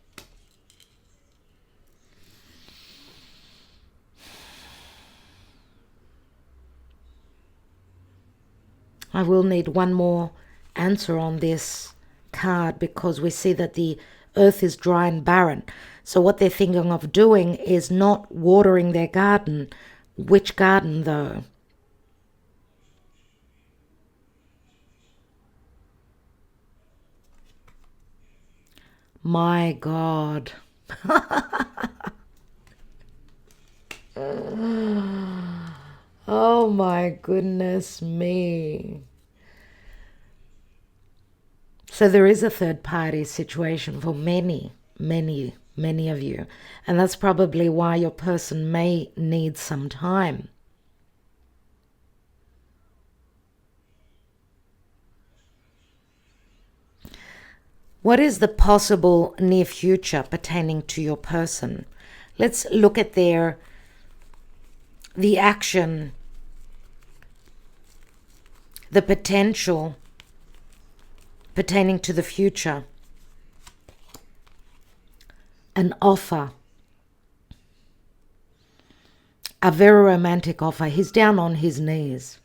I will need one more answer on this card because we see that the earth is dry and barren. So what they're thinking of doing is not watering their garden. Which garden though? My God. Oh my goodness me. So there is a third party situation for many of you. And that's probably why your person may need some time. What is the possible near future pertaining to your person? Let's look at their the action, the potential pertaining to the future, an offer, a very romantic offer. He's down on his knees.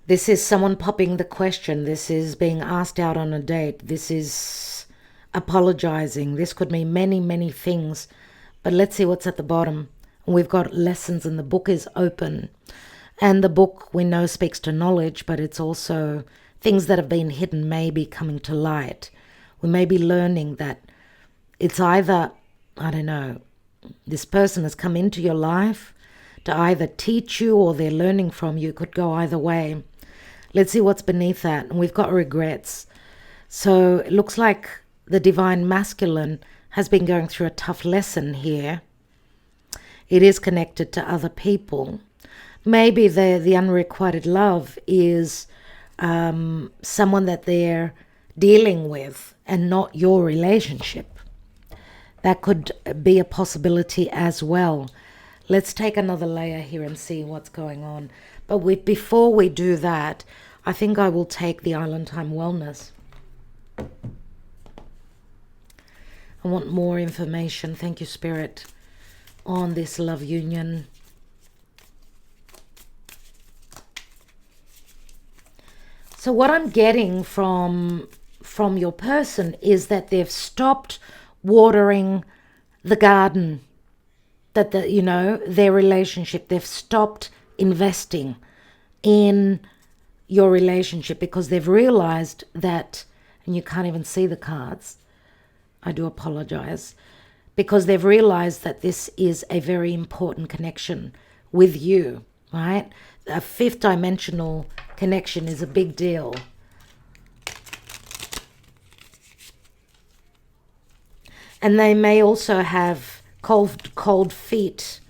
This is someone popping the question. This is being asked out on a date. This is apologizing. This could mean many, many things. But let's see what's at the bottom. We've got lessons and the book is open. And the book, we know, speaks to knowledge, but it's also things that have been hidden may be coming to light. We may be learning that it's either, I don't know, this person has come into your life to either teach you or they're learning from you. It could go either way. Let's see what's beneath that. And we've got regrets. So it looks like the divine masculine has been going through a tough lesson here. It is connected to other people. Maybe the unrequited love is someone that they're dealing with and not your relationship. That could be a possibility as well. Let's take another layer here and see what's going on. But before we do that, I think I will take the Island Time Wellness. I want more information, thank you, Spirit, on this love union. So what I'm getting from your person is that they've stopped watering the garden, that their relationship, they've stopped investing in your relationship because they've realized that, and you can't even see the cards, I do apologize, because they've realized that this is a very important connection with you, right? A fifth dimensional connection is a big deal. And they may also have cold feet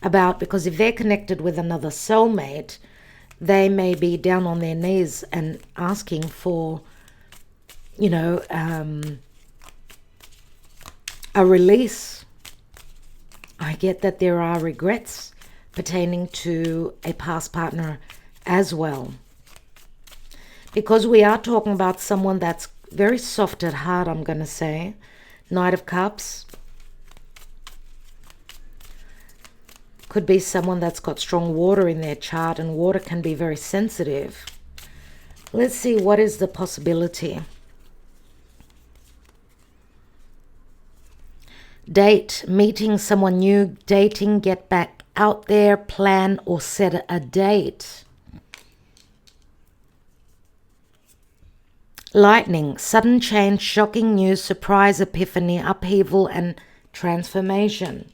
about, because if they're connected with another soulmate, they may be down on their knees and asking for, a release. I get that there are regrets pertaining to a past partner as well. Because we are talking about someone that's very soft at heart, I'm going to say. Knight of Cups. Could be someone that's got strong water in their chart, and water can be very sensitive. Let's see, what is the possibility? Date, meeting someone new, dating, get back out there, plan or set a date. Lightning, sudden change, shocking news, surprise, epiphany, upheaval and transformation.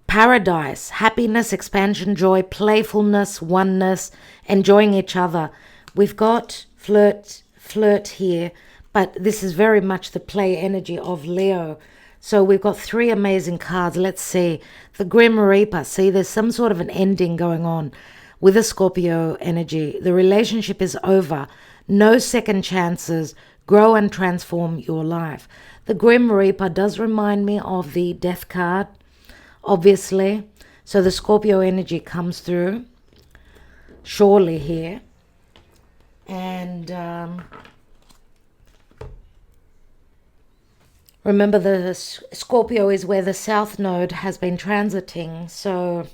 Paradise, happiness, expansion, joy, playfulness, oneness, enjoying each other. We've got flirt here, but this is very much the play energy of Leo. So we've got three amazing cards. Let's see. The Grim Reaper. See, there's some sort of an ending going on with a Scorpio energy. The relationship is over. No second chances. Grow and transform your life. The Grim Reaper does remind me of the Death card, obviously. So the Scorpio energy comes through surely here. And remember, the Scorpio is where the South Node has been transiting. So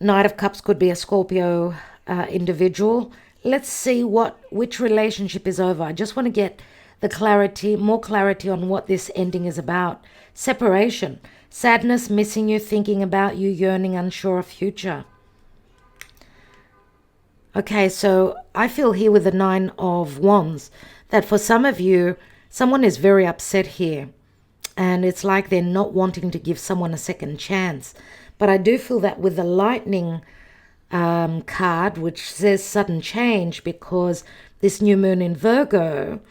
Knight of Cups could be a Scorpio individual. Let's see which relationship is over. I just want to get the clarity, more clarity on what this ending is about. Separation, sadness, missing you, thinking about you, yearning, unsure of future. Okay, so I feel here with the Nine of Wands that for some of you, someone is very upset here. And it's like they're not wanting to give someone a second chance. But I do feel that with the Lightning card, which says sudden change, because this new moon in Virgo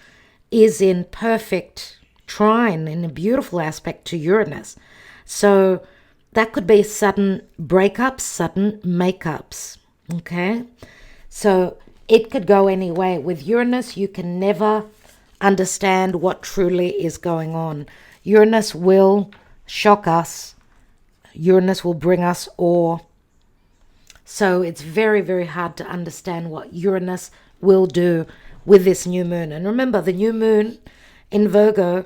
is in perfect trine, in a beautiful aspect to Uranus. So that could be sudden breakups, sudden makeups. Okay? So it could go any way. With Uranus, you can never understand what truly is going on. Uranus will shock us. Uranus will bring us awe. So it's very, very hard to understand what Uranus will do with this new moon. And remember, the new moon in Virgo,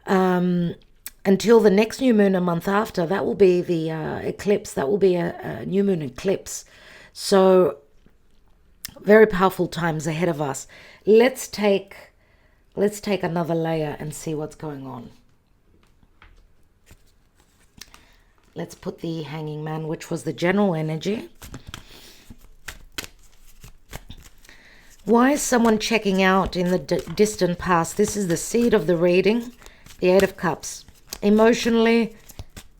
until the next new moon a month after, that will be the eclipse. That will be a new moon eclipse. So very powerful times ahead of us. Let's take another layer and see what's going on. Let's put the Hanging Man, which was the general energy. Why is someone checking out in the distant past? This is the seed of the reading, the Eight of Cups. Emotionally,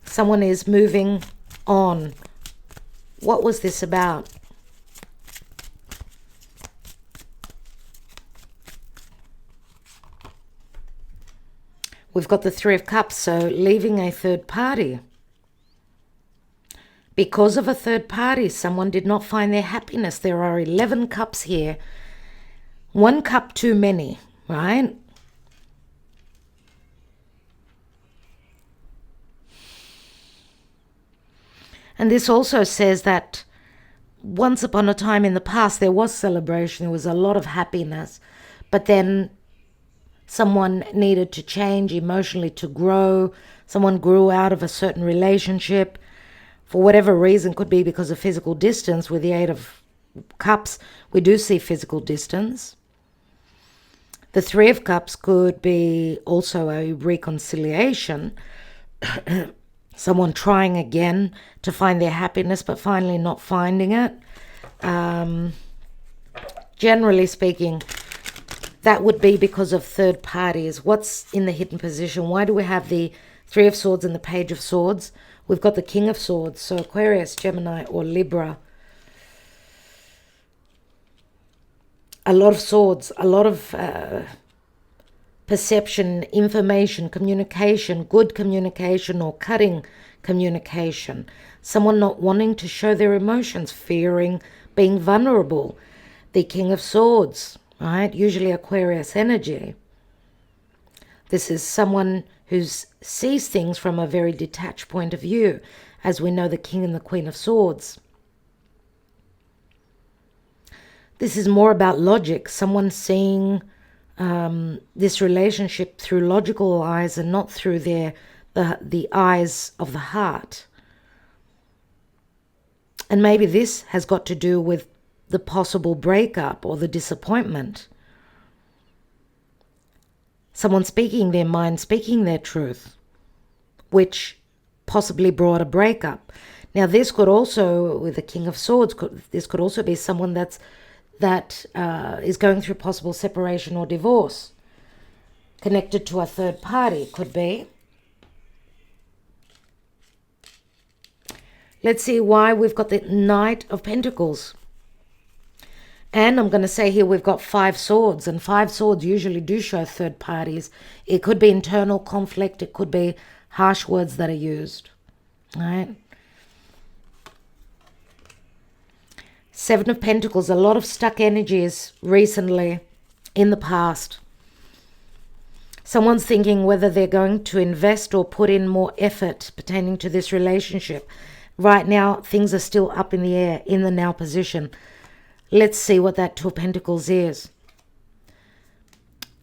someone is moving on. What was this about? We've got the Three of Cups, so leaving a third party. Because of a third party, someone did not find their happiness. There are 11 cups here. One cup too many, right? And this also says that once upon a time in the past, there was celebration. There was a lot of happiness. But then someone needed to change emotionally to grow. Someone grew out of a certain relationship. For whatever reason, could be because of physical distance. With the Eight of Cups, we do see physical distance. The Three of Cups could be also a reconciliation. Someone trying again to find their happiness, but finally not finding it. Generally speaking, that would be because of third parties. What's in the hidden position? Why do we have the Three of Swords and the Page of Swords? We've got the King of Swords, so Aquarius, Gemini, or Libra. A lot of swords, a lot of perception, information, communication, good communication or cutting communication. Someone not wanting to show their emotions, fearing being vulnerable. The King of Swords, right? Usually Aquarius energy. This is someone who sees things from a very detached point of view, as we know the King and the Queen of Swords. This is more about logic, someone seeing this relationship through logical eyes and not through the eyes of the heart. And maybe this has got to do with the possible breakup or the disappointment. Someone speaking their mind, speaking their truth, which possibly brought a breakup. Now this could also, with the King of Swords, this could also be someone that is going through possible separation or divorce, connected to a third party, could be. Let's see why we've got the Knight of Pentacles. And I'm going to say here we've got 5 swords, and 5 swords usually do show third parties. It could be internal conflict. It could be harsh words that are used. All right. 7 of Pentacles, a lot of stuck energies recently in the past. Someone's thinking whether they're going to invest or put in more effort pertaining to this relationship. Right now, things are still up in the air, in the now position. Let's see what that 2 of Pentacles is.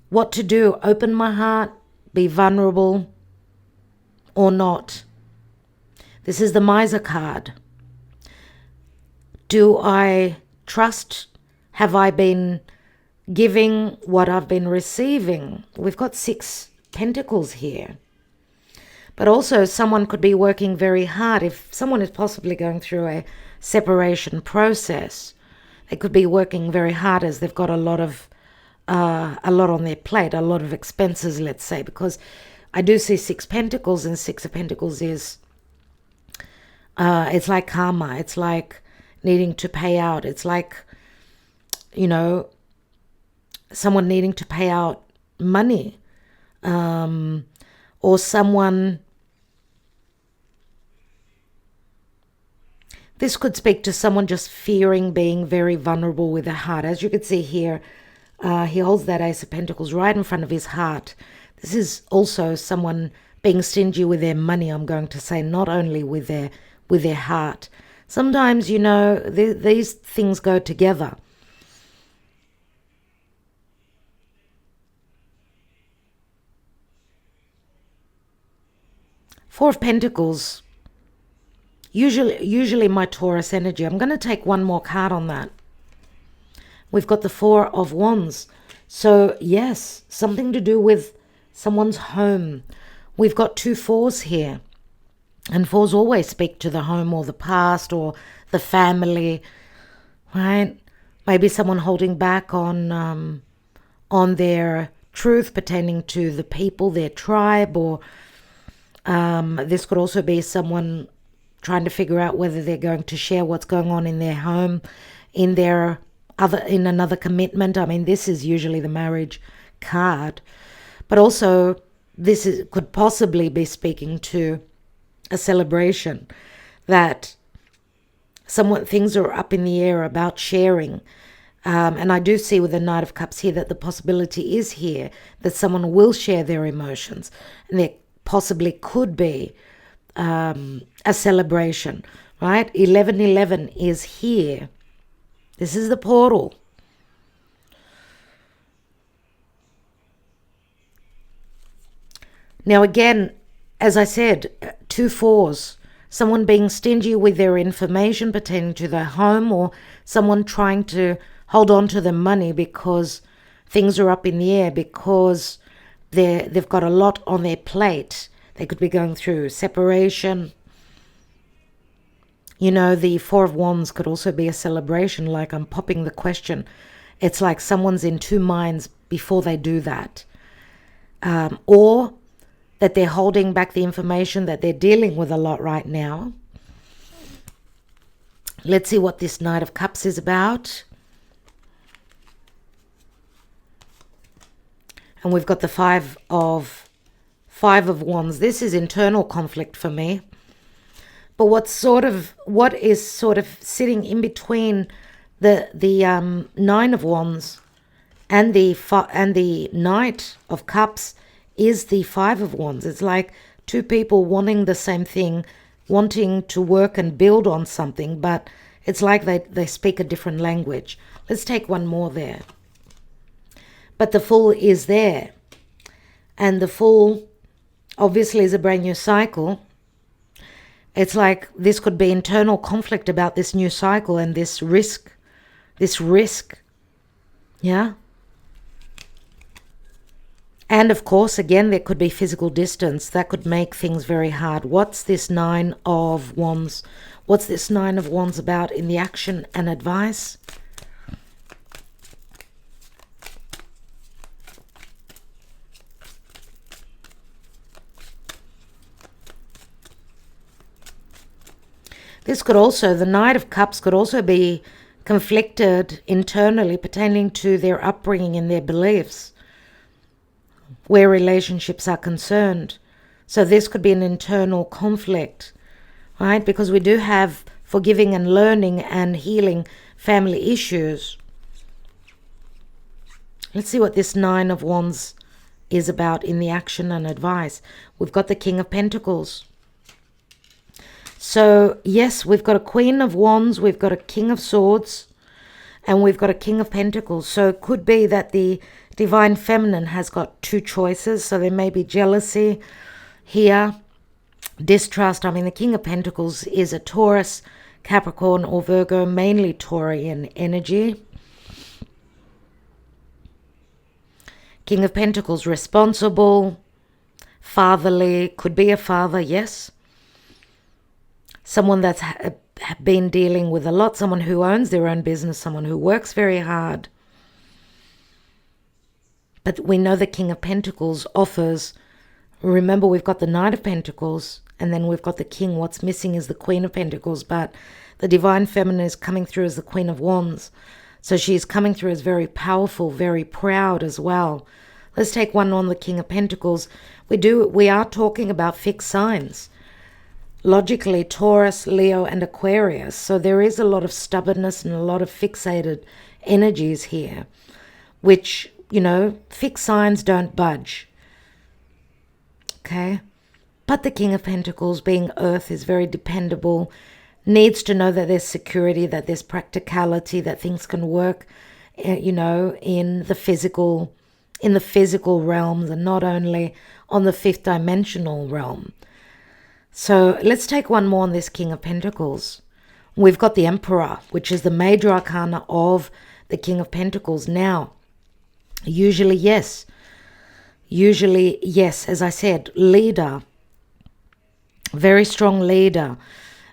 What to do? Open my heart, be vulnerable, or not? This is the Miser card. Do I trust? Have I been giving what I've been receiving? We've got 6 Pentacles here. But also someone could be working very hard. If someone is possibly going through a separation process, they could be working very hard as they've got a lot on their plate, a lot of expenses, let's say, because I do see 6 Pentacles, and 6 of Pentacles is, it's like karma. It's like needing to pay out. It's like, you know, someone needing to pay out money, or someone. This could speak to someone just fearing being very vulnerable with their heart. As you can see here, He holds that Ace of Pentacles right in front of his heart. This is also someone being stingy with their money, I'm going to say, not only with their heart. Sometimes, these things go together. Four of Pentacles, usually my Taurus energy. I'm going to take one more card on that. We've got the Four of Wands. So, yes, something to do with someone's home. We've got two fours here. And fours always speak to the home or the past or the family, right? Maybe someone holding back on their truth pertaining to the people, their tribe, or this could also be someone trying to figure out whether they're going to share what's going on in their home, in another commitment. I mean, this is usually the marriage card, but also could possibly be speaking to a celebration that things are up in the air about sharing. And I do see with the Knight of Cups here that the possibility is here that someone will share their emotions, and there possibly could be a celebration, right? 1111 is here. This is the portal. Now again, as I said, two fours. Someone being stingy with their information pertaining to their home, or someone trying to hold on to the money because things are up in the air, because they've got a lot on their plate. They could be going through separation. The Four of Wands could also be a celebration, like I'm popping the question. It's like someone's in two minds before they do that. Or that they're holding back the information, that they're dealing with a lot right now. Let's see what this Knight of Cups is about. And we've got the Five of Wands. This is internal conflict for me. But what is sort of sitting in between the Nine of Wands and the Knight of Cups is the Five of Wands. It's like two people wanting the same thing, wanting to work and build on something, but it's like they speak a different language. Let's take one more there. But the Fool is there. And the Fool obviously is a brand new cycle. It's like this could be internal conflict about this new cycle and this risk. Yeah? And of course, again, there could be physical distance. That could make things very hard. What's this Nine of Wands? What's this Nine of Wands about in the action and advice? This could also, the Knight of Cups could also be conflicted internally pertaining to their upbringing and their beliefs, where relationships are concerned. So this could be an internal conflict, right? Because we do have forgiving and learning and healing family issues. Let's see what this Nine of Wands is about in the action and advice. We've got the King of Pentacles. So yes, we've got a Queen of Wands, we've got a King of Swords, and we've got a King of Pentacles. So it could be that the Divine Feminine has got two choices. So there may be jealousy here, distrust. I mean, the King of Pentacles is a Taurus, Capricorn, or Virgo, mainly Taurian energy. King of Pentacles, responsible, fatherly, could be a father, yes. Someone that's been dealing with a lot, someone who owns their own business, someone who works very hard. But we know the King of Pentacles offers, remember we've got the Knight of Pentacles and then we've got the King. What's missing is the Queen of Pentacles, but the Divine Feminine is coming through as the Queen of Wands. So she's coming through as very powerful, very proud as well. Let's take one on the King of Pentacles. We are talking about fixed signs. Logically, Taurus, Leo, and Aquarius. So there is a lot of stubbornness and a lot of fixated energies here. which, fixed signs don't budge. Okay? But the King of Pentacles, being earth, is very dependable, needs to know that there's security, that there's practicality, that things can work, in the physical realms, and not only on the fifth dimensional realm. So let's take one more on this King of Pentacles. We've got the Emperor, which is the major arcana of the King of Pentacles. Now, usually yes, as I said, leader, very strong leader,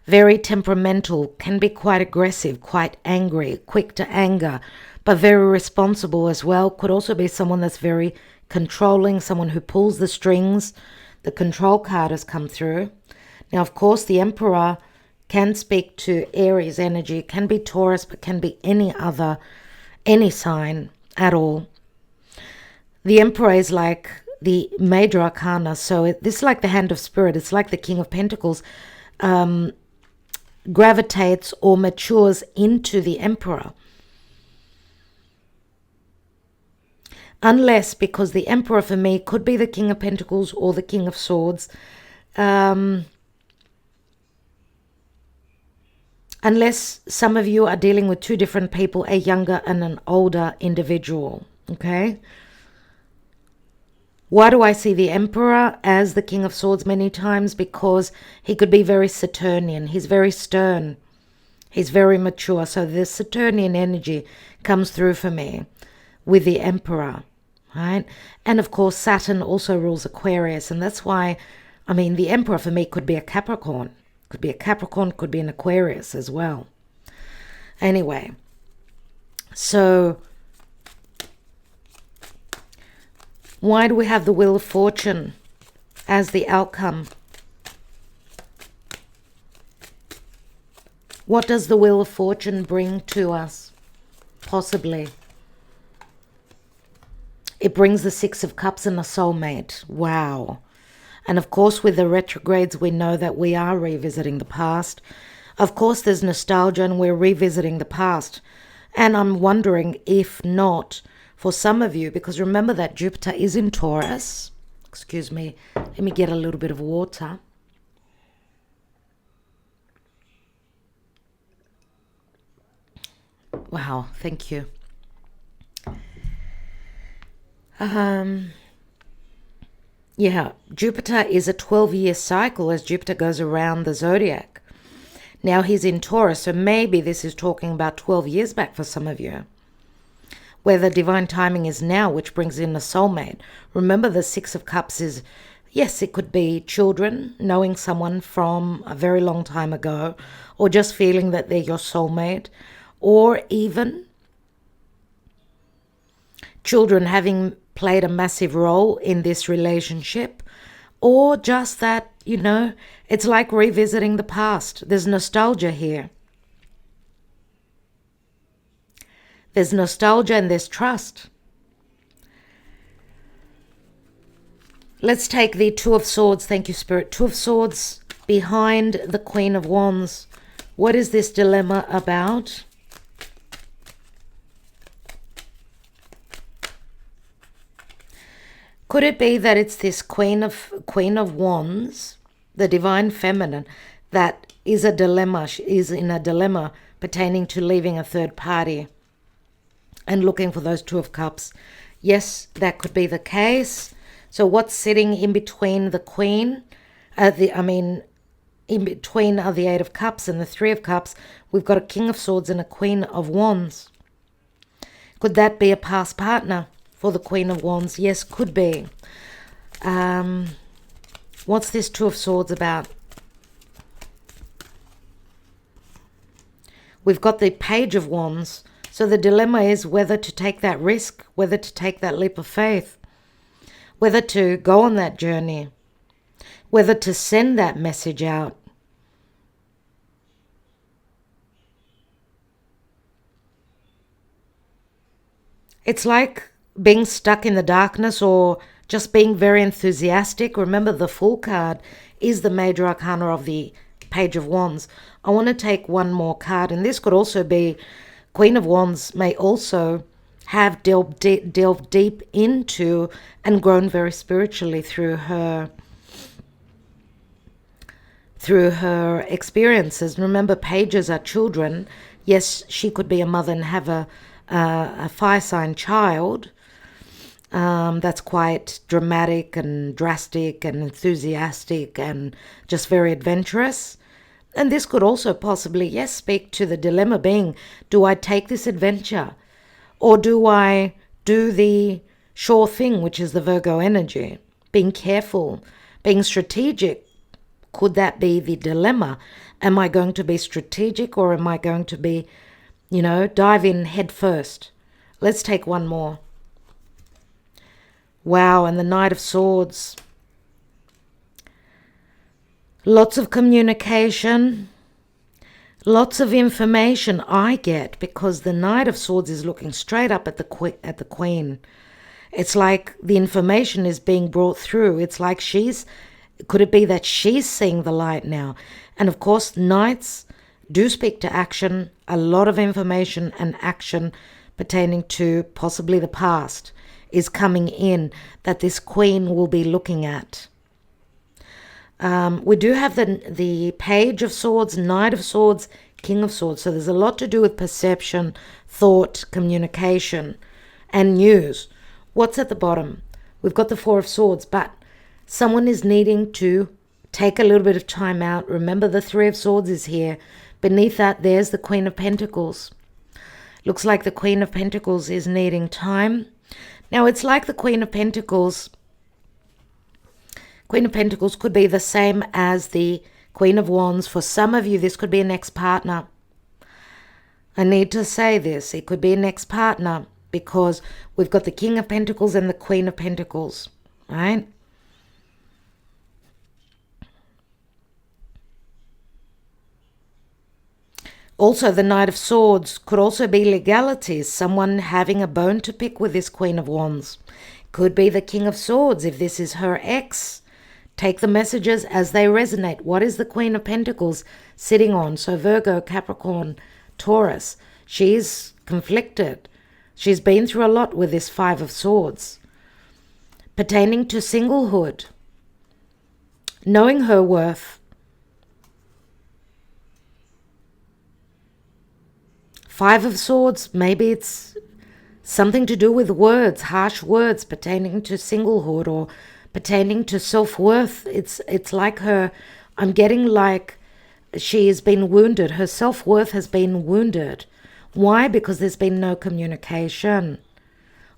very temperamental, can be quite aggressive, quite angry, quick to anger, but very responsible as well. Could also be someone that's very controlling, someone who pulls the strings. The control card has come through. Now, of course, the Emperor can speak to Aries energy, can be Taurus, but can be any sign at all. The Emperor is like the major arcana, so this is like the hand of spirit. It's like the King of Pentacles gravitates or matures into the Emperor. Unless, because the Emperor for me could be the King of Pentacles or the King of Swords, unless some of you are dealing with two different people, a younger and an older individual, okay? Why do I see the Emperor as the King of Swords many times? Because he could be very Saturnian. He's very stern. He's very mature. So the Saturnian energy comes through for me with the Emperor, right? And of course, Saturn also rules Aquarius. And that's why, the Emperor for me could be a Capricorn. Could be a Capricorn, could be an Aquarius as well. Anyway, so why do we have the Wheel of Fortune as the outcome? What does the Wheel of Fortune bring to us? Possibly. It brings the Six of Cups and a soulmate. Wow. And of course, with the retrogrades, we know that we are revisiting the past. Of course, there's nostalgia and we're revisiting the past. And I'm wondering if not, for some of you, because remember that Jupiter is in Taurus. Excuse me, let me get a little bit of water. Wow, thank you. Yeah, Jupiter is a 12-year cycle as Jupiter goes around the zodiac. Now he's in Taurus, so maybe this is talking about 12 years back for some of you, where the divine timing is now, which brings in a soulmate. Remember, the Six of Cups is, yes, it could be children, knowing someone from a very long time ago, or just feeling that they're your soulmate, or even children having played a massive role in this relationship, or just that, it's like revisiting the past. There's nostalgia here. There's nostalgia and there's trust. Let's take the Two of Swords. Thank you, Spirit. Two of Swords behind the Queen of Wands. What is this dilemma about? Could it be that it's this Queen of Wands, the divine feminine, that is a dilemma? She is in a dilemma pertaining to leaving a third party and looking for those Two of Cups. Yes, that could be the case. So what's sitting in between the Queen, in between are the Eight of Cups and the Three of Cups. We've got a King of Swords and a Queen of Wands. Could that be a past partner for the Queen of Wands? Yes, could be. What's this Two of Swords about? We've got the Page of Wands. So the dilemma is whether to take that risk, whether to take that leap of faith, whether to go on that journey, whether to send that message out. It's like being stuck in the darkness or just being very enthusiastic. Remember, the Fool card is the major arcana of the Page of Wands. I want to take one more card, and this could also be Queen of Wands may also have delved deep into and grown very spiritually through her experiences. Remember, pages are children. Yes, she could be a mother and have a fire sign child. That's quite dramatic and drastic and enthusiastic and just very adventurous. And this could also possibly, yes, speak to the dilemma being, do I take this adventure or do I do the sure thing, which is the Virgo energy? Being careful, being strategic. Could that be the dilemma? Am I going to be strategic or am I going to be, dive in head first? Let's take one more. Wow, and the Knight of Swords. Lots of communication, lots of information I get, because the Knight of Swords is looking straight up at the Queen. It's like the information is being brought through. It's like could it be that she's seeing the light now? And of course, Knights do speak to action, a lot of information and action pertaining to possibly the past is coming in that this Queen will be looking at. We do have the Page of Swords, Knight of Swords, King of Swords. So there's a lot to do with perception, thought, communication, and news. What's at the bottom? We've got the Four of Swords, but someone is needing to take a little bit of time out. Remember, the Three of Swords is here. Beneath that, there's the Queen of Pentacles. Looks like the Queen of Pentacles is needing time. Now, it's like the Queen of Pentacles. Queen of Pentacles could be the same as the Queen of Wands. For some of you, this could be an ex-partner. I need to say this. It could be an ex-partner because we've got the King of Pentacles and the Queen of Pentacles, right? Also, the Knight of Swords could also be legalities. Someone having a bone to pick with this Queen of Wands. Could be the King of Swords if this is her ex. Take the messages as they resonate. What is the Queen of Pentacles sitting on? So Virgo, Capricorn, Taurus. She's conflicted. She's been through a lot with this Five of Swords. Pertaining to singlehood. Knowing her worth. Five of Swords, maybe it's something to do with words, harsh words pertaining to singlehood or pertaining to self-worth. It's like her, I'm getting like she has been wounded. Her self-worth has been wounded. Why? Because there's been no communication.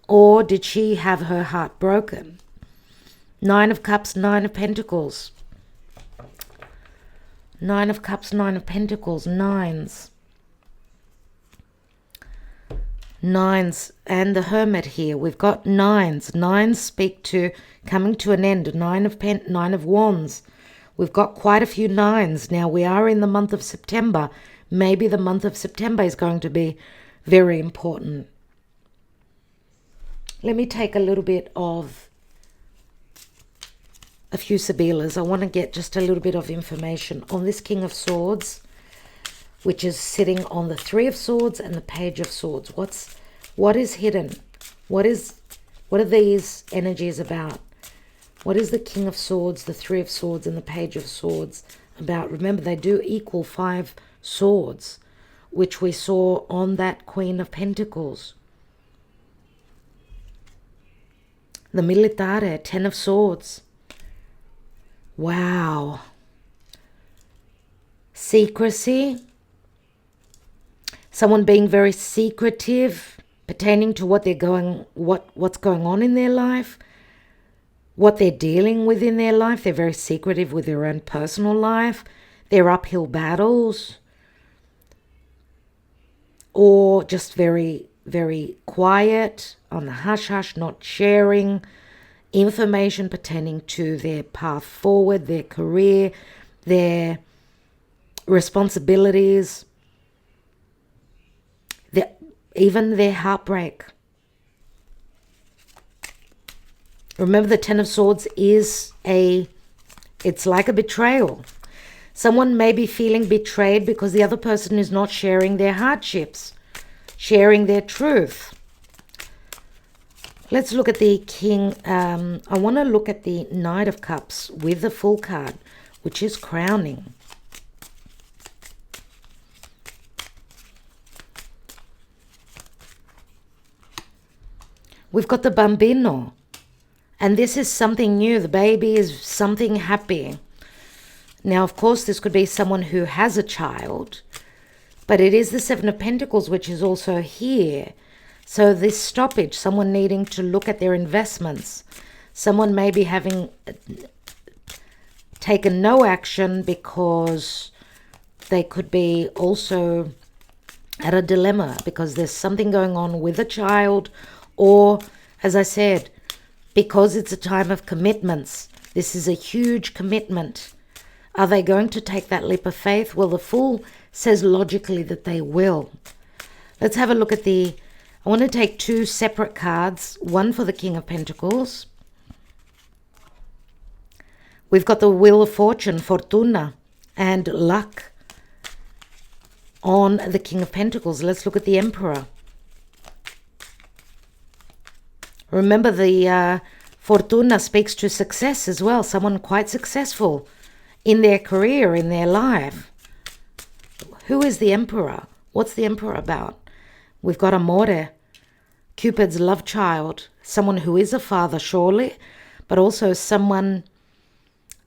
Or did she have her heart broken? Nine of Cups, Nine of Pentacles. Nine of Cups, Nine of Pentacles, nines. Nines and the Hermit here. We've got nines. Nines speak to coming to an end. Nine of Wands. We've got quite a few nines. Now we are in the month of September. Maybe the month of September is going to be very important. Let me take a little bit of a few Sibilas. I want to get just a little bit of information on this King of Swords, which is sitting on the Three of Swords and the Page of Swords. What is hidden? What are these energies about? What is the King of Swords, the Three of Swords, and the Page of Swords about? Remember, they do equal 5 swords, which we saw on that Queen of Pentacles. The Militare, 10 of Swords. Wow. Secrecy. Someone being very secretive pertaining to what's going on in their life, what they're dealing with in their life. They're very secretive with their own personal life, their uphill battles, or just very, very quiet, on the hush-hush, not sharing information pertaining to their path forward, their career, their responsibilities, even their heartbreak. Remember, the Ten of Swords is it's like a betrayal. Someone may be feeling betrayed because the other person is not sharing their hardships, sharing their truth. Let's look at the King. I want to look at the Knight of Cups with the Fool card, which is crowning. We've got the Bambino. And this is something new. The baby is something happy. Now, of course, this could be someone who has a child. But it is the Seven of Pentacles, which is also here. So this stoppage, someone needing to look at their investments. Someone maybe having taken no action because they could be also at a dilemma because there's something going on with a child, or, as I said, because it's a time of commitments. This is a huge commitment. Are they going to take that leap of faith? Well, the Fool says logically that they will. Let's have a look at the... I want to take two separate cards. One for the King of Pentacles. We've got the Wheel of Fortune, Fortuna, and luck on the King of Pentacles. Let's look at the Emperor. Remember, the Fortuna speaks to success as well. Someone quite successful in their career, in their life. Who is the Emperor? What's the Emperor about? We've got Amore, Cupid's love child. Someone who is a father, surely, but also someone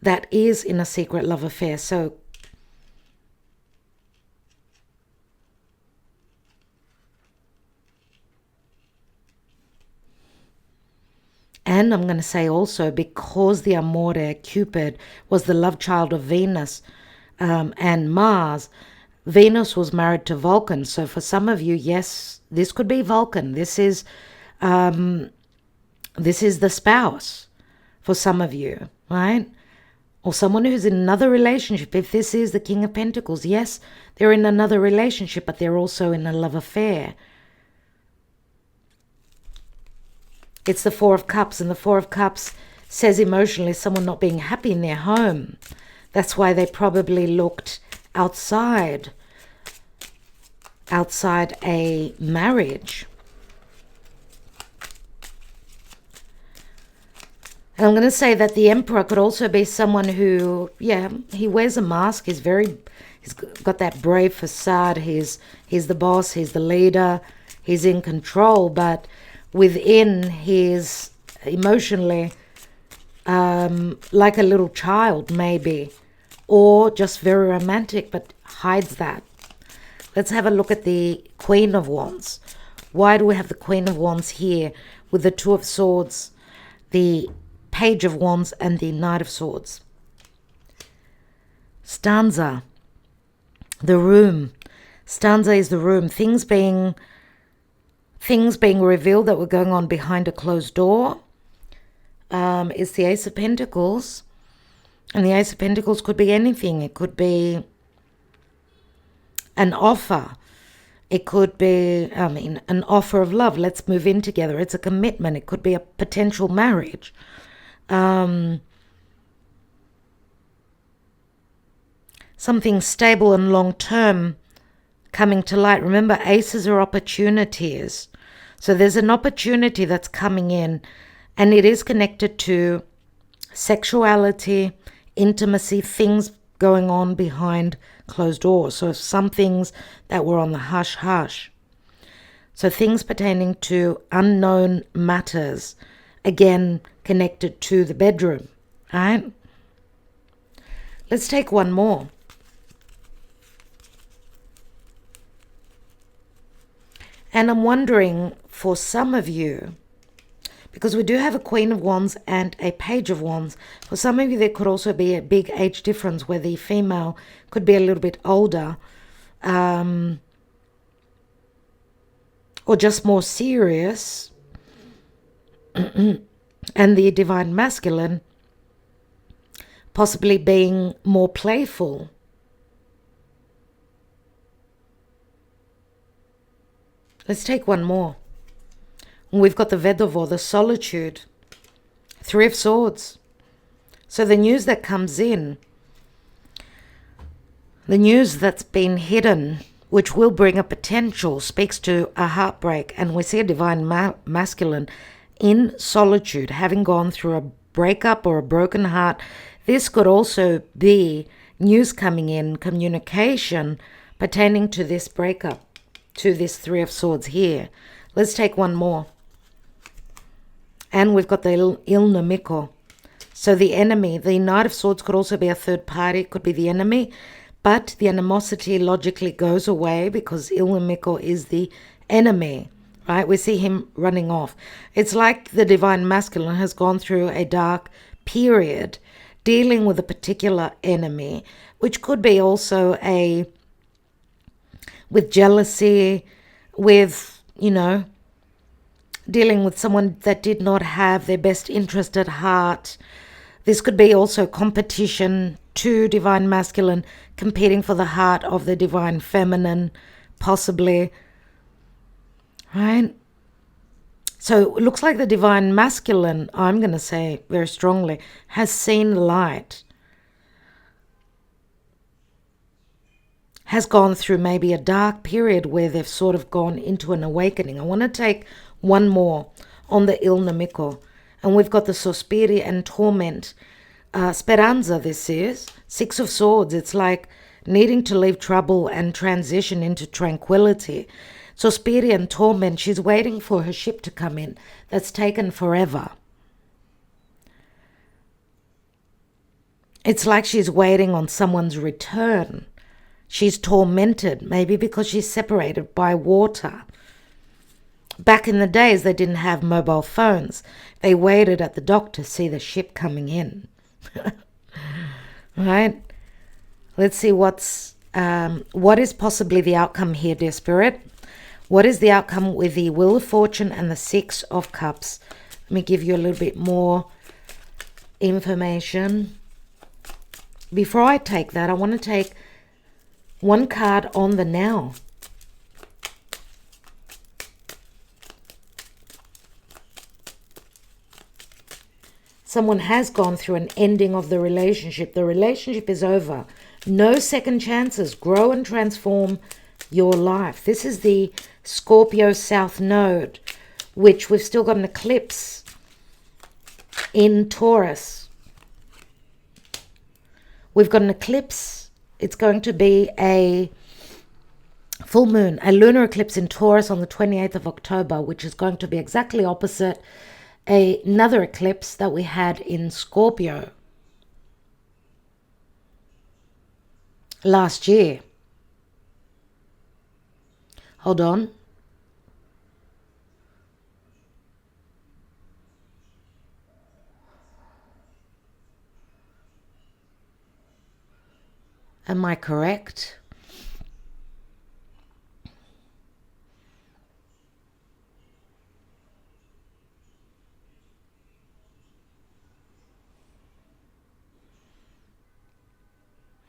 that is in a secret love affair. So, and I'm going to say also, because the Amore, Cupid, was the love child of Venus and Mars, Venus was married to Vulcan. So for some of you, yes, this could be Vulcan. This is the spouse for some of you, right? Or someone who's in another relationship. If this is the King of Pentacles, yes, they're in another relationship, but they're also in a love affair. It's the Four of Cups, and the Four of Cups says emotionally someone not being happy in their home. That's why they probably looked outside a marriage. And I'm going to say that the Emperor could also be someone who, yeah, he wears a mask. He's got that brave facade. He's the boss. He's the leader. He's in control. But within, he's emotionally like a little child, maybe, or just very romantic, but hides that. Let's have a look at the Queen of Wands. Why do we have the Queen of Wands here with the Two of Swords, the Page of Wands, and the Knight of Swords? Stanza, the room. Stanza is the room. Things being revealed that were going on behind a closed door. It's the Ace of Pentacles. And the Ace of Pentacles could be anything. It could be an offer. It could be, an offer of love. Let's move in together. It's a commitment. It could be a potential marriage. Something stable and long-term coming to light. Remember, aces are opportunities. So there's an opportunity that's coming in, and it is connected to sexuality, intimacy, things going on behind closed doors. So some things that were on the hush-hush. So things pertaining to unknown matters, again, connected to the bedroom, right? Let's take one more. And I'm wondering, for some of you, because we do have a Queen of Wands and a Page of Wands, for some of you there could also be a big age difference where the female could be a little bit older, or just more serious, and the Divine Masculine possibly being more playful. Let's take one more. We've got the Vedovo, the solitude, Three of Swords. So the news that comes in, the news that's been hidden, which will bring a potential, speaks to a heartbreak. And we see a Divine Masculine in solitude, having gone through a breakup or a broken heart. This could also be news coming in, communication pertaining to this breakup, to this Three of Swords here. Let's take one more. And we've got the Il Nemico. So the enemy, the Knight of Swords could also be a third party, could be the enemy, but the animosity logically goes away because Il Nemico is the enemy, right? We see him running off. It's like the Divine Masculine has gone through a dark period dealing with a particular enemy, which could be also with jealousy, with, dealing with someone that did not have their best interest at heart. This could be also competition to Divine Masculine, competing for the heart of the Divine Feminine, possibly, right? So it looks like the Divine Masculine, I'm going to say very strongly, has seen light, has gone through maybe a dark period where they've sort of gone into an awakening. I want to take one more on the Il Nemico. And we've got the Sospiri and Torment. Speranza, this is. Six of Swords. It's like needing to leave trouble and transition into tranquility. Sospiri and Torment, she's waiting for her ship to come in. That's taken forever. It's like she's waiting on someone's return. She's tormented, maybe because she's separated by water. Back in the days, they didn't have mobile phones. They waited at the dock to see the ship coming in. Right? Let's see what is possibly the outcome here, dear Spirit. What is the outcome with the Wheel of Fortune and the Six of Cups? Let me give you a little bit more information. Before I take that, I want to take one card on the now. Someone has gone through an ending of the relationship. The relationship is over. No second chances. Grow and transform your life. This is the Scorpio South Node, which we've still got an eclipse in Taurus. We've got an eclipse. It's going to be a full moon, a lunar eclipse in Taurus on the 28th of October, which is going to be exactly opposite another eclipse that we had in Scorpio last year. Hold on. Am I correct?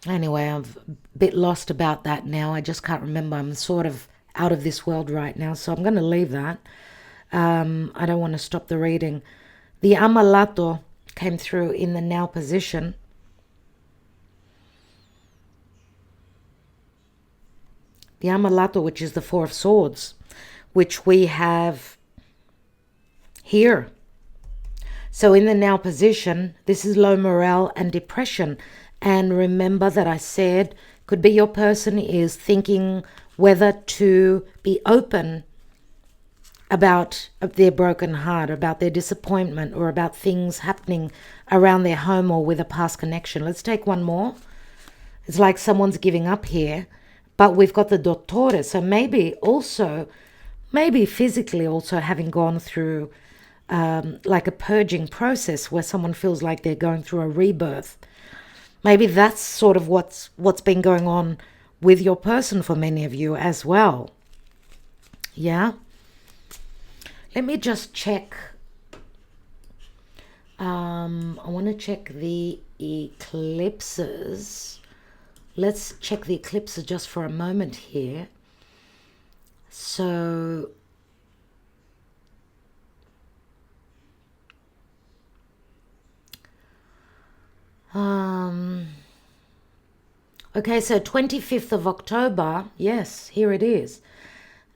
Anyway, I'm a bit lost about that now. I just can't remember. I'm sort of out of this world right now, so I'm going to leave that. I don't want to stop the reading. The Amalato came through in the now position. The Amalato, which is the Four of Swords, which we have here. So in the now position, this is low morale and depression. And remember that I said, could be your person is thinking whether to be open about their broken heart, about their disappointment, or about things happening around their home or with a past connection. Let's take one more. It's like someone's giving up here, but we've got the Dottore. So maybe physically also having gone through like a purging process where someone feels like they're going through a rebirth. Maybe that's sort of what's been going on with your person for many of you as well. Yeah? Let me just check. I want to check the eclipses. Let's check the eclipses just for a moment here. So okay, so 25th of October, yes, here it is.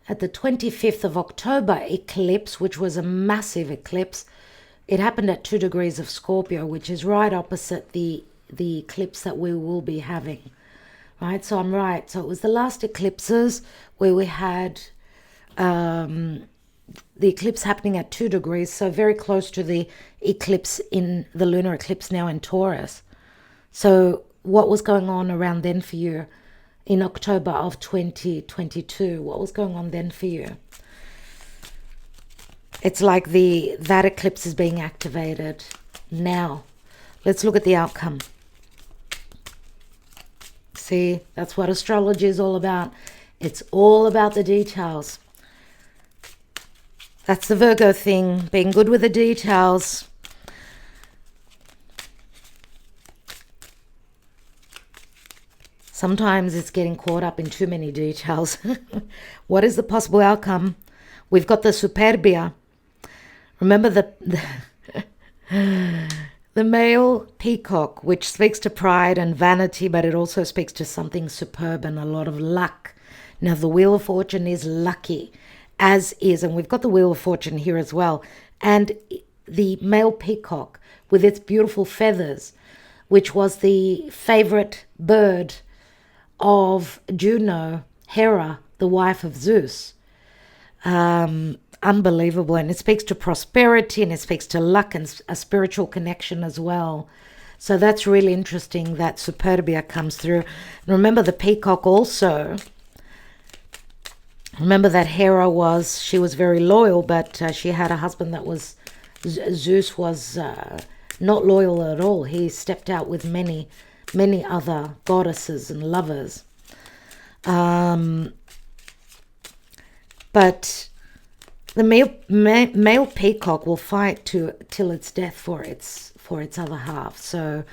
at the 25th of October eclipse, which was a massive eclipse. It happened at 2 degrees of Scorpio, which is right opposite the eclipse that we will be having. Right, so I'm right. So it was the last eclipses where we had the eclipse happening at 2 degrees, so very close to the eclipse in the lunar eclipse now in Taurus. So what was going on around then for you in October of 2022? What was going on then for you? It's like that eclipse is being activated now. Let's look at the outcome. See, that's what astrology is all about. It's all about the details. That's the Virgo thing, being good with the details. Sometimes it's getting caught up in too many details. What is the possible outcome? We've got the Superbia. Remember the male peacock, which speaks to pride and vanity, but it also speaks to something superb and a lot of luck. Now, the Wheel of Fortune is lucky, as is, and we've got the Wheel of Fortune here as well. And the male peacock with its beautiful feathers, which was the favorite bird of Juno, Hera, the wife of Zeus. Unbelievable. And it speaks to prosperity, and it speaks to luck and a spiritual connection as well. So that's really interesting that Superbia comes through. And remember the peacock also. Remember that Hera she was very loyal, but she had a husband that was, Zeus was not loyal at all. He stepped out with many other goddesses and lovers. But the male peacock will fight till its death for its other half. So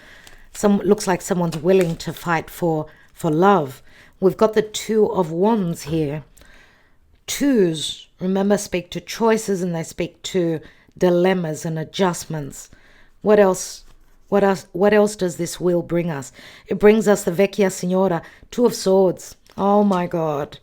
looks like someone's willing to fight for love. We've got the Two of Wands here. Twos, remember, speak to choices, and they speak to dilemmas and adjustments. What else does this wheel bring us? It brings us the Vecchia Signora, Two of Swords. Oh my God.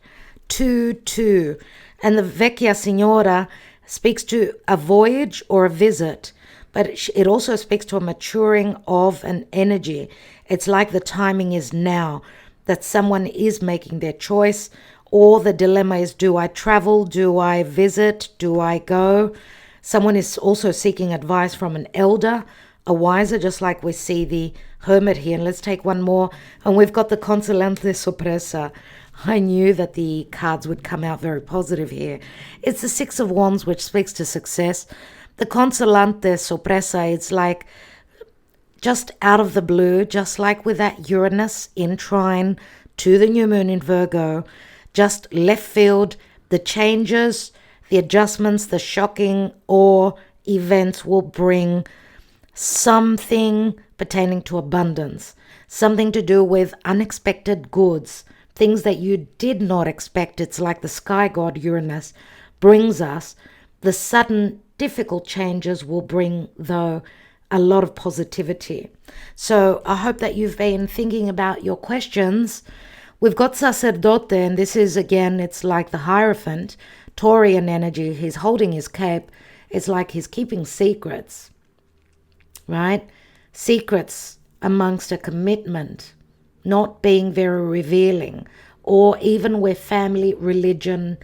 2. And the Vecchia Signora speaks to a voyage or a visit, but it also speaks to a maturing of an energy. It's like the timing is now, that someone is making their choice, or the dilemma is, do I travel? Do I visit? Do I go? Someone is also seeking advice from an elder, a wiser, just like we see the Hermit here. And let's take one more. And we've got the Consolante Sorpresa. I knew that the cards would come out very positive here. It's the Six of Wands, which speaks to success. The Consolante Sorpresa, it's like just out of the blue, just like with that Uranus in trine to the new moon in Virgo, just left field, the changes, the adjustments, the shocking or events will bring something pertaining to abundance, something to do with unexpected goods, things that you did not expect. It's like the sky god Uranus brings us. The sudden difficult changes will bring, though, a lot of positivity. So I hope that you've been thinking about your questions. We've got Sacerdote, and this is, again, it's like the Hierophant, Taurian energy. He's holding his cape. It's like he's keeping secrets, right? Secrets amongst a commitment, not being very revealing, or even where family, religion,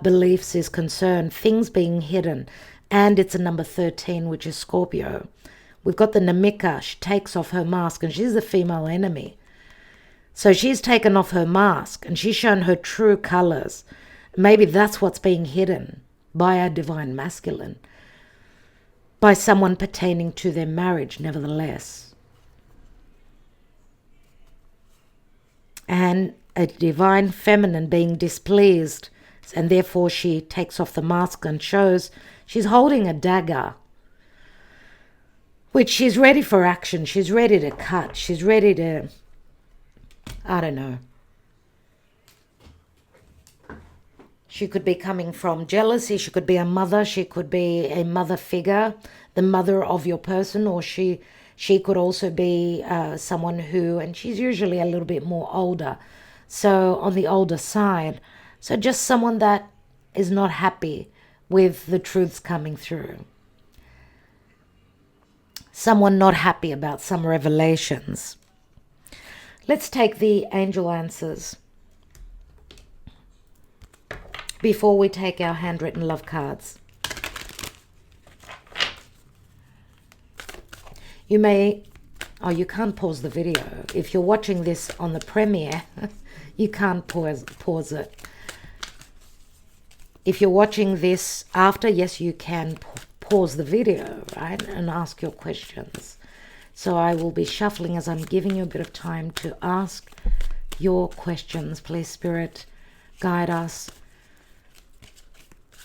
beliefs is concerned, things being hidden. And it's a number 13, which is Scorpio. We've got the Namika. She takes off her mask, and she's the female enemy. So she's taken off her mask, and she's shown her true colors. Maybe that's what's being hidden by a divine masculine, by someone pertaining to their marriage, nevertheless. And a divine feminine being displeased, and therefore she takes off the mask and shows she's holding a dagger, which she's ready for action. She's ready to cut. She's ready to, I don't know. She could be coming from jealousy. She could be a mother. She could be a mother figure, the mother of your person, or she could also be someone who, and she's usually a little bit more older, so on the older side. So just someone that is not happy with the truths coming through. Someone not happy about some revelations. Let's take the angel answers before we take our handwritten love cards. You may, you can't pause the video. If you're watching this on the premiere, you can't pause it. If you're watching this after, yes, you can pause the video, right, and ask your questions. So I will be shuffling as I'm giving you a bit of time to ask your questions. Please, Spirit, guide us.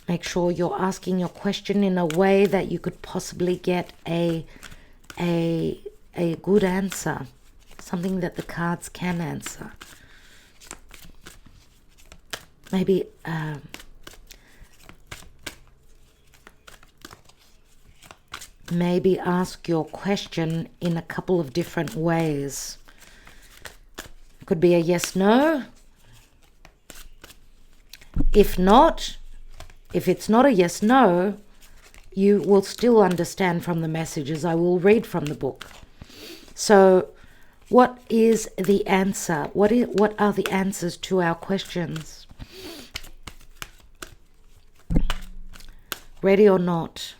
Make sure you're asking your question in a way that you could possibly get a good answer, something that the cards can answer. Maybe maybe ask your question in a couple of different ways. Could be a yes, no. If not, if it's not a yes, no, you will still understand from the messages. I will read from the book. So what is the answer? What are the answers to our questions? Ready or not?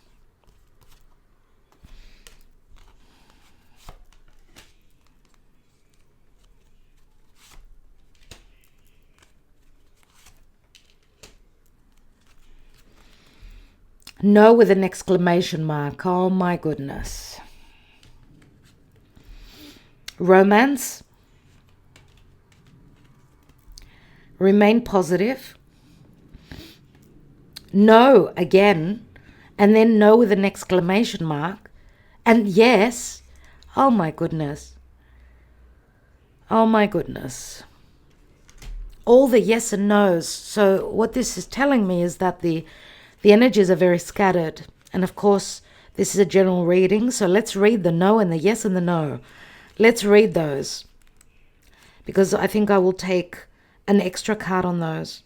No with an exclamation mark. Oh my goodness. Romance. Remain positive. No again. And then no with an exclamation mark. And yes. Oh my goodness. Oh my goodness. All the yes and no's. So what this is telling me is that the energies are very scattered. And of course, this is a general reading. So let's read the no and the yes and the no. Let's read those. Because I think I will take an extra card on those.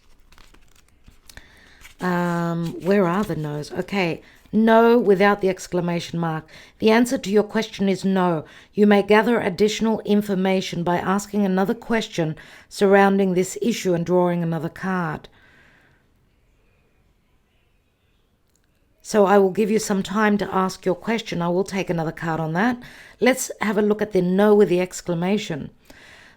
Where are the no's? Okay. No without the exclamation mark. The answer to your question is no. You may gather additional information by asking another question surrounding this issue and drawing another card. So I will give you some time to ask your question. I will take another card on that. Let's have a look at the no with the exclamation.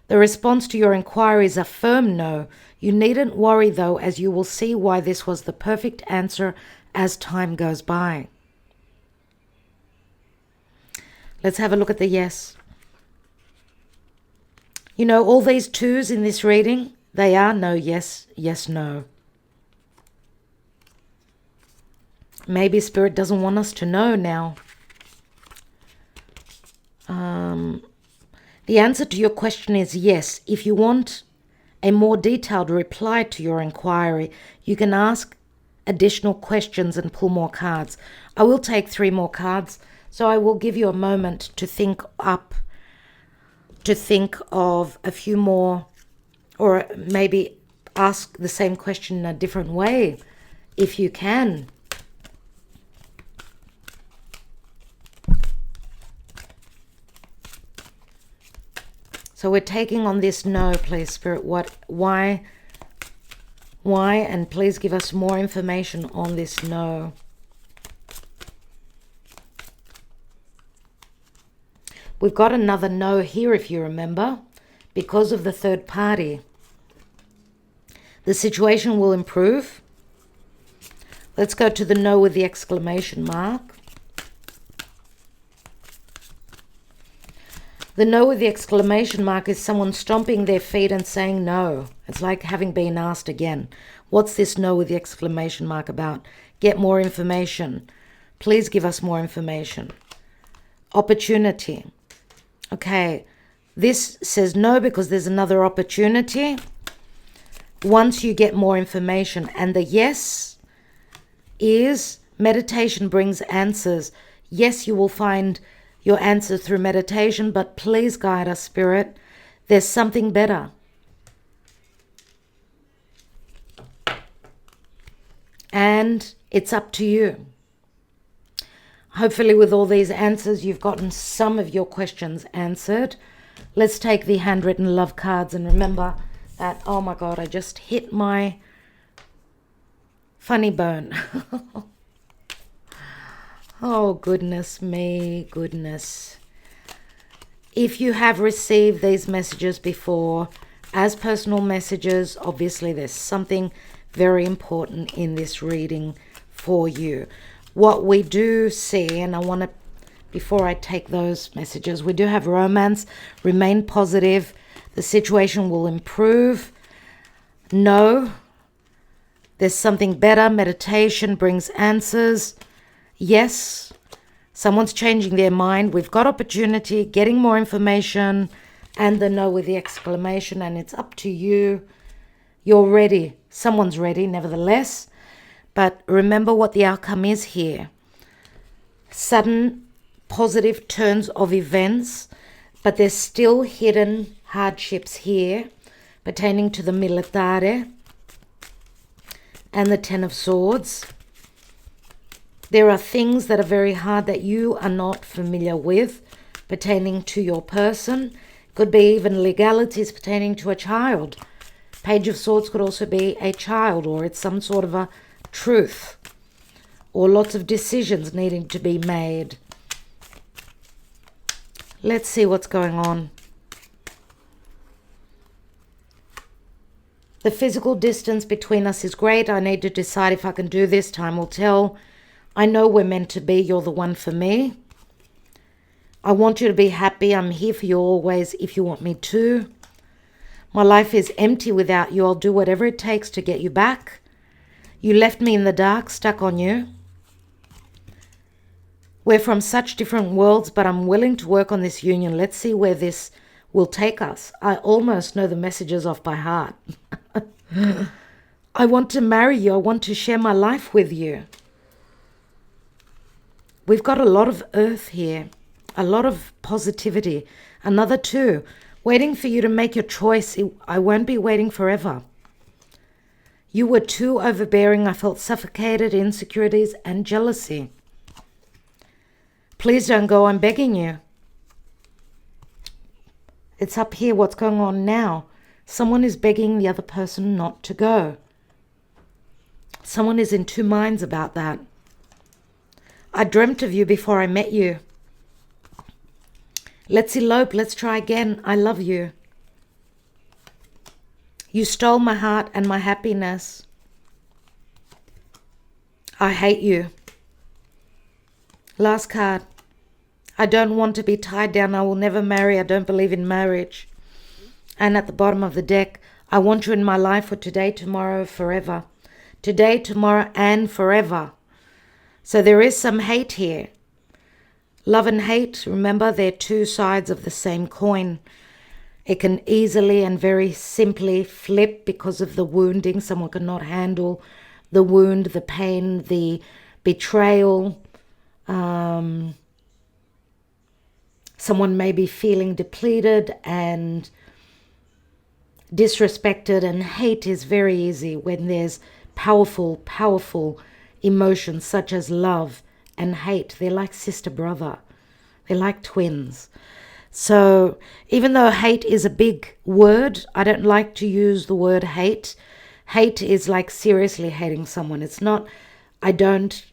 The response to your inquiry is a firm no. You needn't worry though, as you will see why this was the perfect answer as time goes by. Let's have a look at the yes. You know, all these twos in this reading, they are no, yes, yes, no. Maybe Spirit doesn't want us to know now. The answer to your question is yes. If you want a more detailed reply to your inquiry, you can ask additional questions and pull more cards. I will take 3 more cards, so I will give you a moment to think of a few more, or maybe ask the same question in a different way, if you can. So we're taking on this no, please, Spirit. Why, and please give us more information on this no. We've got another no here, if you remember, because of the third party. The situation will improve. Let's go to the no with the exclamation mark. The no with the exclamation mark is someone stomping their feet and saying no. It's like having been asked again. What's this no with the exclamation mark about? Get more information. Please give us more information. Opportunity. Okay, this says no because there's another opportunity once you get more information. And the yes is meditation brings answers. Yes, you will find your answer through meditation, but please guide us, Spirit. There's something better. and it's up to you. Hopefully with all these answers, you've gotten some of your questions answered. Let's take the handwritten love cards, and remember that, oh my God, I just hit my funny bone. Oh, goodness me, goodness. If you have received these messages before as personal messages, obviously there's something very important in this reading for you. What we do see, and I want to, before I take those messages, we do have romance. Remain positive. The situation will improve. No, there's something better. Meditation brings answers. Yes, someone's changing their mind. We've got opportunity, getting more information, and the no with the exclamation, and it's up to you. You're ready. Someone's ready, nevertheless. But remember what the outcome is here. Sudden positive turns of events, but there's still hidden hardships here pertaining to the militare and the Ten of Swords. There are things that are very hard that you are not familiar with pertaining to your person. Could be even legalities pertaining to a child. Page of Swords could also be a child, or it's some sort of a truth, or lots of decisions needing to be made. Let's see what's going on. The physical distance between us is great. I need to decide if I can do this. Time will tell. I know we're meant to be. You're the one for me. I want you to be happy. I'm here for you always if you want me to. My life is empty without you. I'll do whatever it takes to get you back. You left me in the dark, stuck on you. We're from such different worlds, but I'm willing to work on this union. Let's see where this will take us. I almost know the messages off by heart. I want to marry you. I want to share my life with you. We've got a lot of earth here, a lot of positivity. Another two, waiting for you to make your choice. I won't be waiting forever. You were too overbearing. I felt suffocated, insecurities, and jealousy. Please don't go. I'm begging you. It's up here. What's going on now? Someone is begging the other person not to go. Someone is in two minds about that. I dreamt of you before I met you. Let's elope. Let's try again. I love you. You stole my heart and my happiness. I hate you. Last card. I don't want to be tied down. I will never marry. I don't believe in marriage. And at the bottom of the deck, I want you in my life for today, tomorrow, forever. Today, tomorrow, and forever. So there is some hate here. Love and hate, remember, they're two sides of the same coin. It can easily and very simply flip because of the wounding. Someone cannot handle the wound, the pain, the betrayal. Someone may be feeling depleted and disrespected, and hate is very easy when there's powerful, powerful emotions such as love and hate. They're like sister brother. They're like twins. So even though hate is a big word, I don't like to use the word hate. Hate is like seriously hating someone. It's not, I don't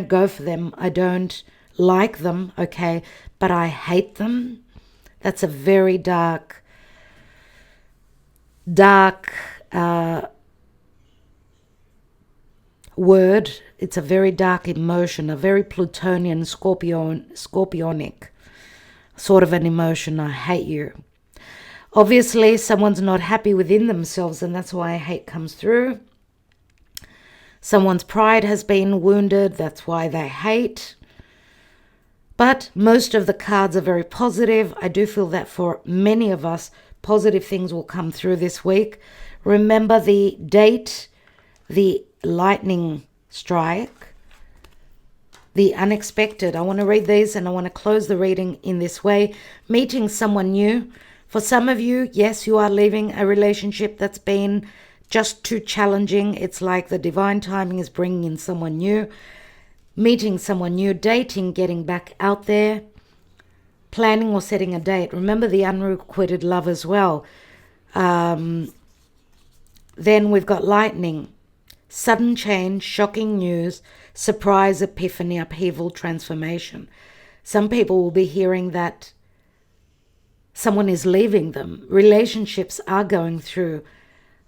go for them. I don't like them, okay, but I hate them. That's a very dark word. It's a very dark emotion, a very Plutonian, scorpionic sort of an emotion. I hate you. Obviously, someone's not happy within themselves, and that's why hate comes through. Someone's pride has been wounded. That's why they hate. But most of the cards are very positive. I do feel that for many of us, positive things will come through this week. Remember the date, the lightning strike, the unexpected. I want to read these and I want to close the reading in this way. Meeting someone new. For some of you, yes, you are leaving a relationship that's been just too challenging. It's like the divine timing is bringing in someone new, meeting someone new, dating, getting back out there, planning or setting a date. Remember the unrequited love as well. Then we've got lightning, sudden change, shocking news, surprise, epiphany, upheaval, transformation. Some people will be hearing that someone is leaving them. Relationships are going through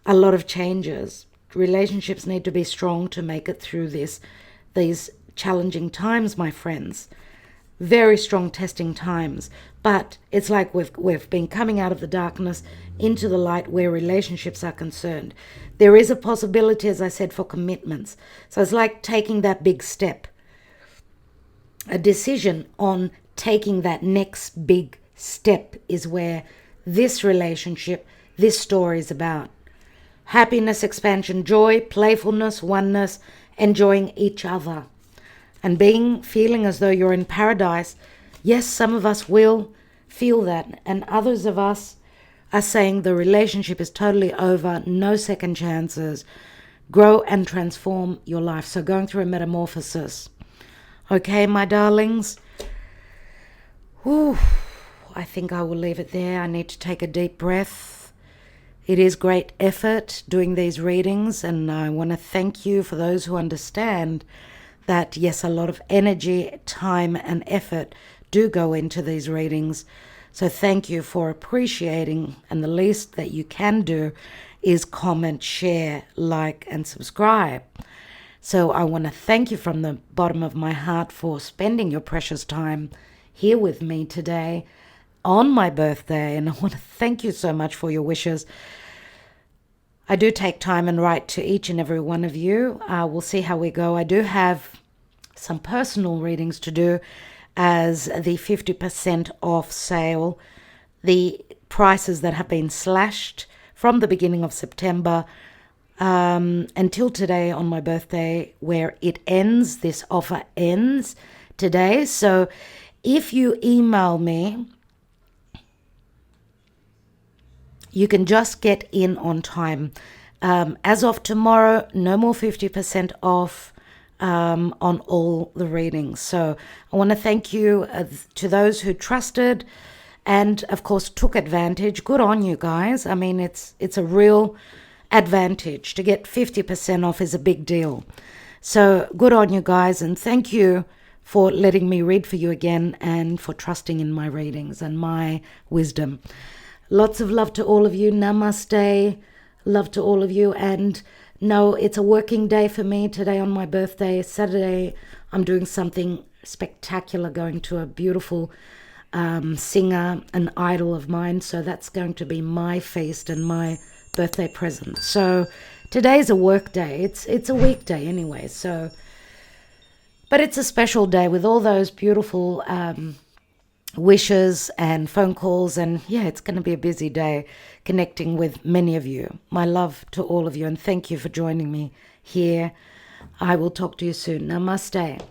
a lot of changes. Relationships need to be strong to make it through these challenging times, my friends. Very strong testing times. But it's like we've been coming out of the darkness into the light where relationships are concerned. There is a possibility, as I said, for commitments. So it's like taking that big step. A decision on taking that next big step is where this relationship, this story is about. Happiness, expansion, joy, playfulness, oneness, enjoying each other. And feeling as though you're in paradise. Yes, some of us will feel that. And others of us are saying the relationship is totally over, no second chances. Grow and transform your life. So going through a metamorphosis. Okay, my darlings. Whew, I think I will leave it there. I need to take a deep breath. It is great effort doing these readings, and I want to thank you for those who understand that, yes, a lot of energy, time, and effort do go into these readings. So thank you for appreciating, and the least that you can do is comment, share, like, and subscribe. So I want to thank you from the bottom of my heart for spending your precious time here with me today on my birthday, and I want to thank you so much for your wishes. I do take time and write to each and every one of you. We'll see how we go. I do have some personal readings to do as the 50% off sale. The prices that have been slashed from the beginning of September until today on my birthday, where it ends. This offer ends today. So if you email me, you can just get in on time. As of tomorrow, no more 50% off on all the readings. So I want to thank you to those who trusted and, of course, took advantage. Good on you guys. I mean, it's a real advantage. To get 50% off is a big deal. So good on you guys, and thank you for letting me read for you again and for trusting in my readings and my wisdom. Lots of love to all of you. Namaste. Love to all of you. And no, it's a working day for me today on my birthday. Saturday, I'm doing something spectacular, going to a beautiful singer, an idol of mine. So that's going to be my feast and my birthday present. So today's a work day. It's a weekday anyway. So, but it's a special day with all those beautiful wishes and phone calls, and yeah, it's going to be a busy day connecting with many of you. My love to all of you, and thank you for joining me here. I will talk to you soon. Namaste.